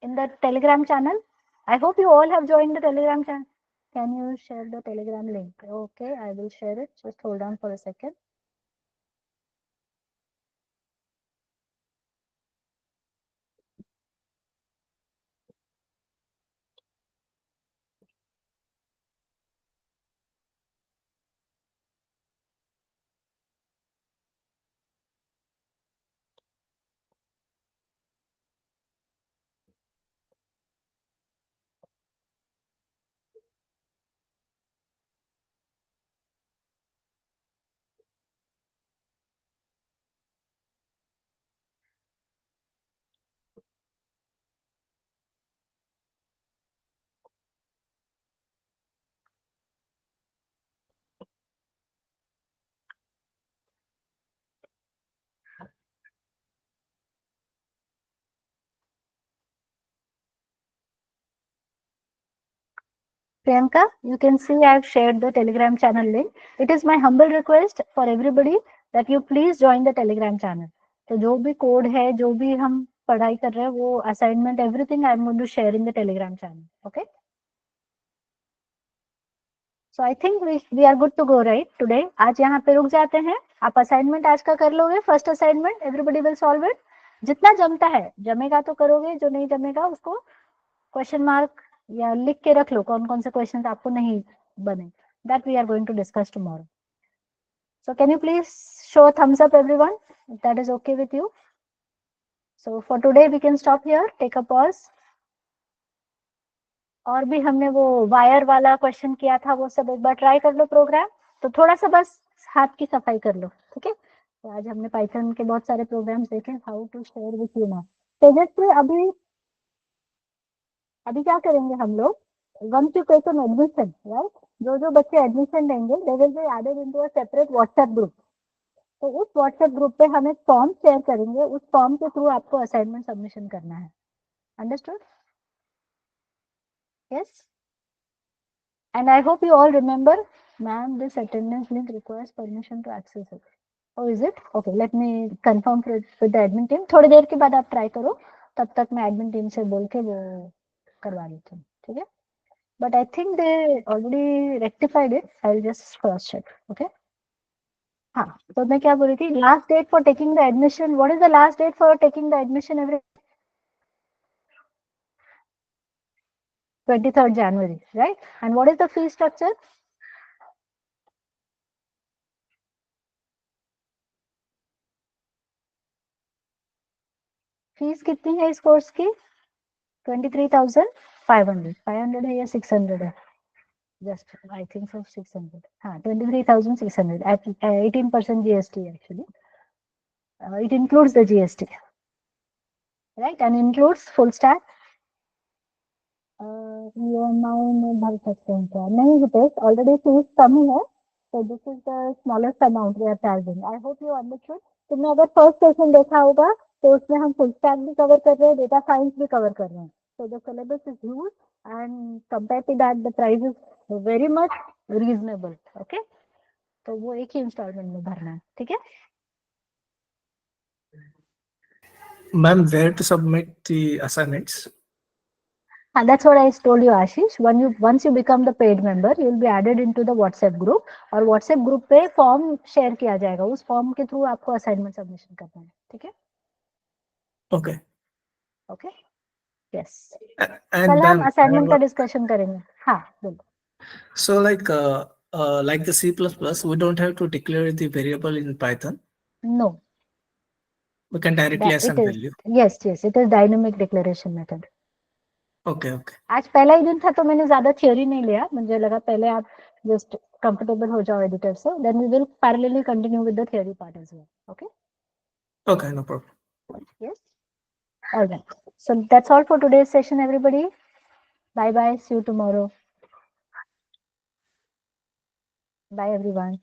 in the Telegram channel. I hope you all have joined the Telegram channel. Can you share the Telegram link? Okay, I will share it. Just hold on for a second. Priyanka, you can see I have shared the Telegram channel link. It is my humble request for everybody that you please join the Telegram channel. तो जो भी code है, जो भी हम पढ़ाई कर रहे हैं, वो assignment everything I am going to share in the Telegram channel. Okay, so I think we are good to go right today. आज यहाँ पे रुक जाते हैं. आप असाइनमेंट आज का कर लोगे, first assignment everybody will solve it. जितना जमता है, जमेगा तो करोगे, जो नहीं जमेगा उसको क्वेश्चन मार्क या लिख के रख लो कौन कौन से क्वेश्चन आपको नहीं बने. That we are going to discuss tomorrow. So can you please show thumbs up everyone if that is okay with you. So for today we can stop here, take a pause. और भी हमने वो wire वाला question किया था, वो सब एक बार ट्राई कर लो प्रोग्राम. तो थोड़ा सा बस हाथ की सफाई कर लो, ठीक है. तो आज हमने पाइथन के बहुत सारे प्रोग्राम्स देखे, how to share with you now. Tejaswi, अभी क्या करेंगे हम लोग, once you take an admission right, जो बच्चे एडमिशन लेंगे they will be added into a separate WhatsApp group. तो उस व्हाट्सएप ग्रुप पे हम एक फॉर्म शेयर करेंगे, उस फॉर्म के थ्रू आपको असाइनमेंट सबमिशन करना है. Understood? Yes. And I hope you all remember, ma'am this attendance link requires permission to access it. Oh, is it? Okay, let me confirm with the admin team. थोड़ी देर के बाद आप try करो, तब तक मैं एडमिन टीम से बोल के वो करवा लेती हूँ, ठीक है. But I think they already rectified it. I'll just cross check. Okay. हाँ, तो मैं क्या बोल रही थी, last date for taking the admission, what is the last date for taking the admission every 23rd January, right? And what is the fee structure? Fees कितनी है इस कोर्स की? 23,500. 500 है या 600 है? Just I think so 600. हाँ, 23,600 at 18% GST actually. It includes the GST, right? And includes full stack. EMI में भर सकते हैं क्या? नहीं रुपेश, ऑलरेडी फीस कम ही है. So this is the smallest amount we are charging. I hope you understood. तुमने अगर फर्स्ट सेशन देखा होगा तो उसमें हम फुल स्टैक भी कवर कर रहे हैं, डेटा साइंस भी कवर कर रहे हैं. So the syllabus is huge and compared to that the price is very much reasonable. Okay? तो वो एक ही इंस्टॉलमेंट में भरना है, ठीक है. Ma'am, where to submit the assignments? And that's what I told you, Ashish. Once you become the paid member, you will be added into the WhatsApp group. और WhatsApp group पे फॉर्म शेयर किया जाएगा, उस form के through आपको assignment submission करना है, ठीक है. Okay. Okay. यस, And कल हम ma'am, असाइनमेंट का डिस्कशन करेंगे. हाँ बोलो. so like the C++, we don't have to declare the variable in Python. No, We can directly it assign is, value. yes, it is dynamic declaration method. Okay. आज पहला ही दिन था तो मैंने ज्यादा थियोरी नहीं लिया, मुझे लगा पहले आप जस्ट कंफर्टेबल हो जाओ एडिटर से, then we will parallelly continue with the theory part as well. Okay. Okay, no problem. Yes. All right. So that's all for today's session, everybody. Bye bye. See you tomorrow. Bye, everyone.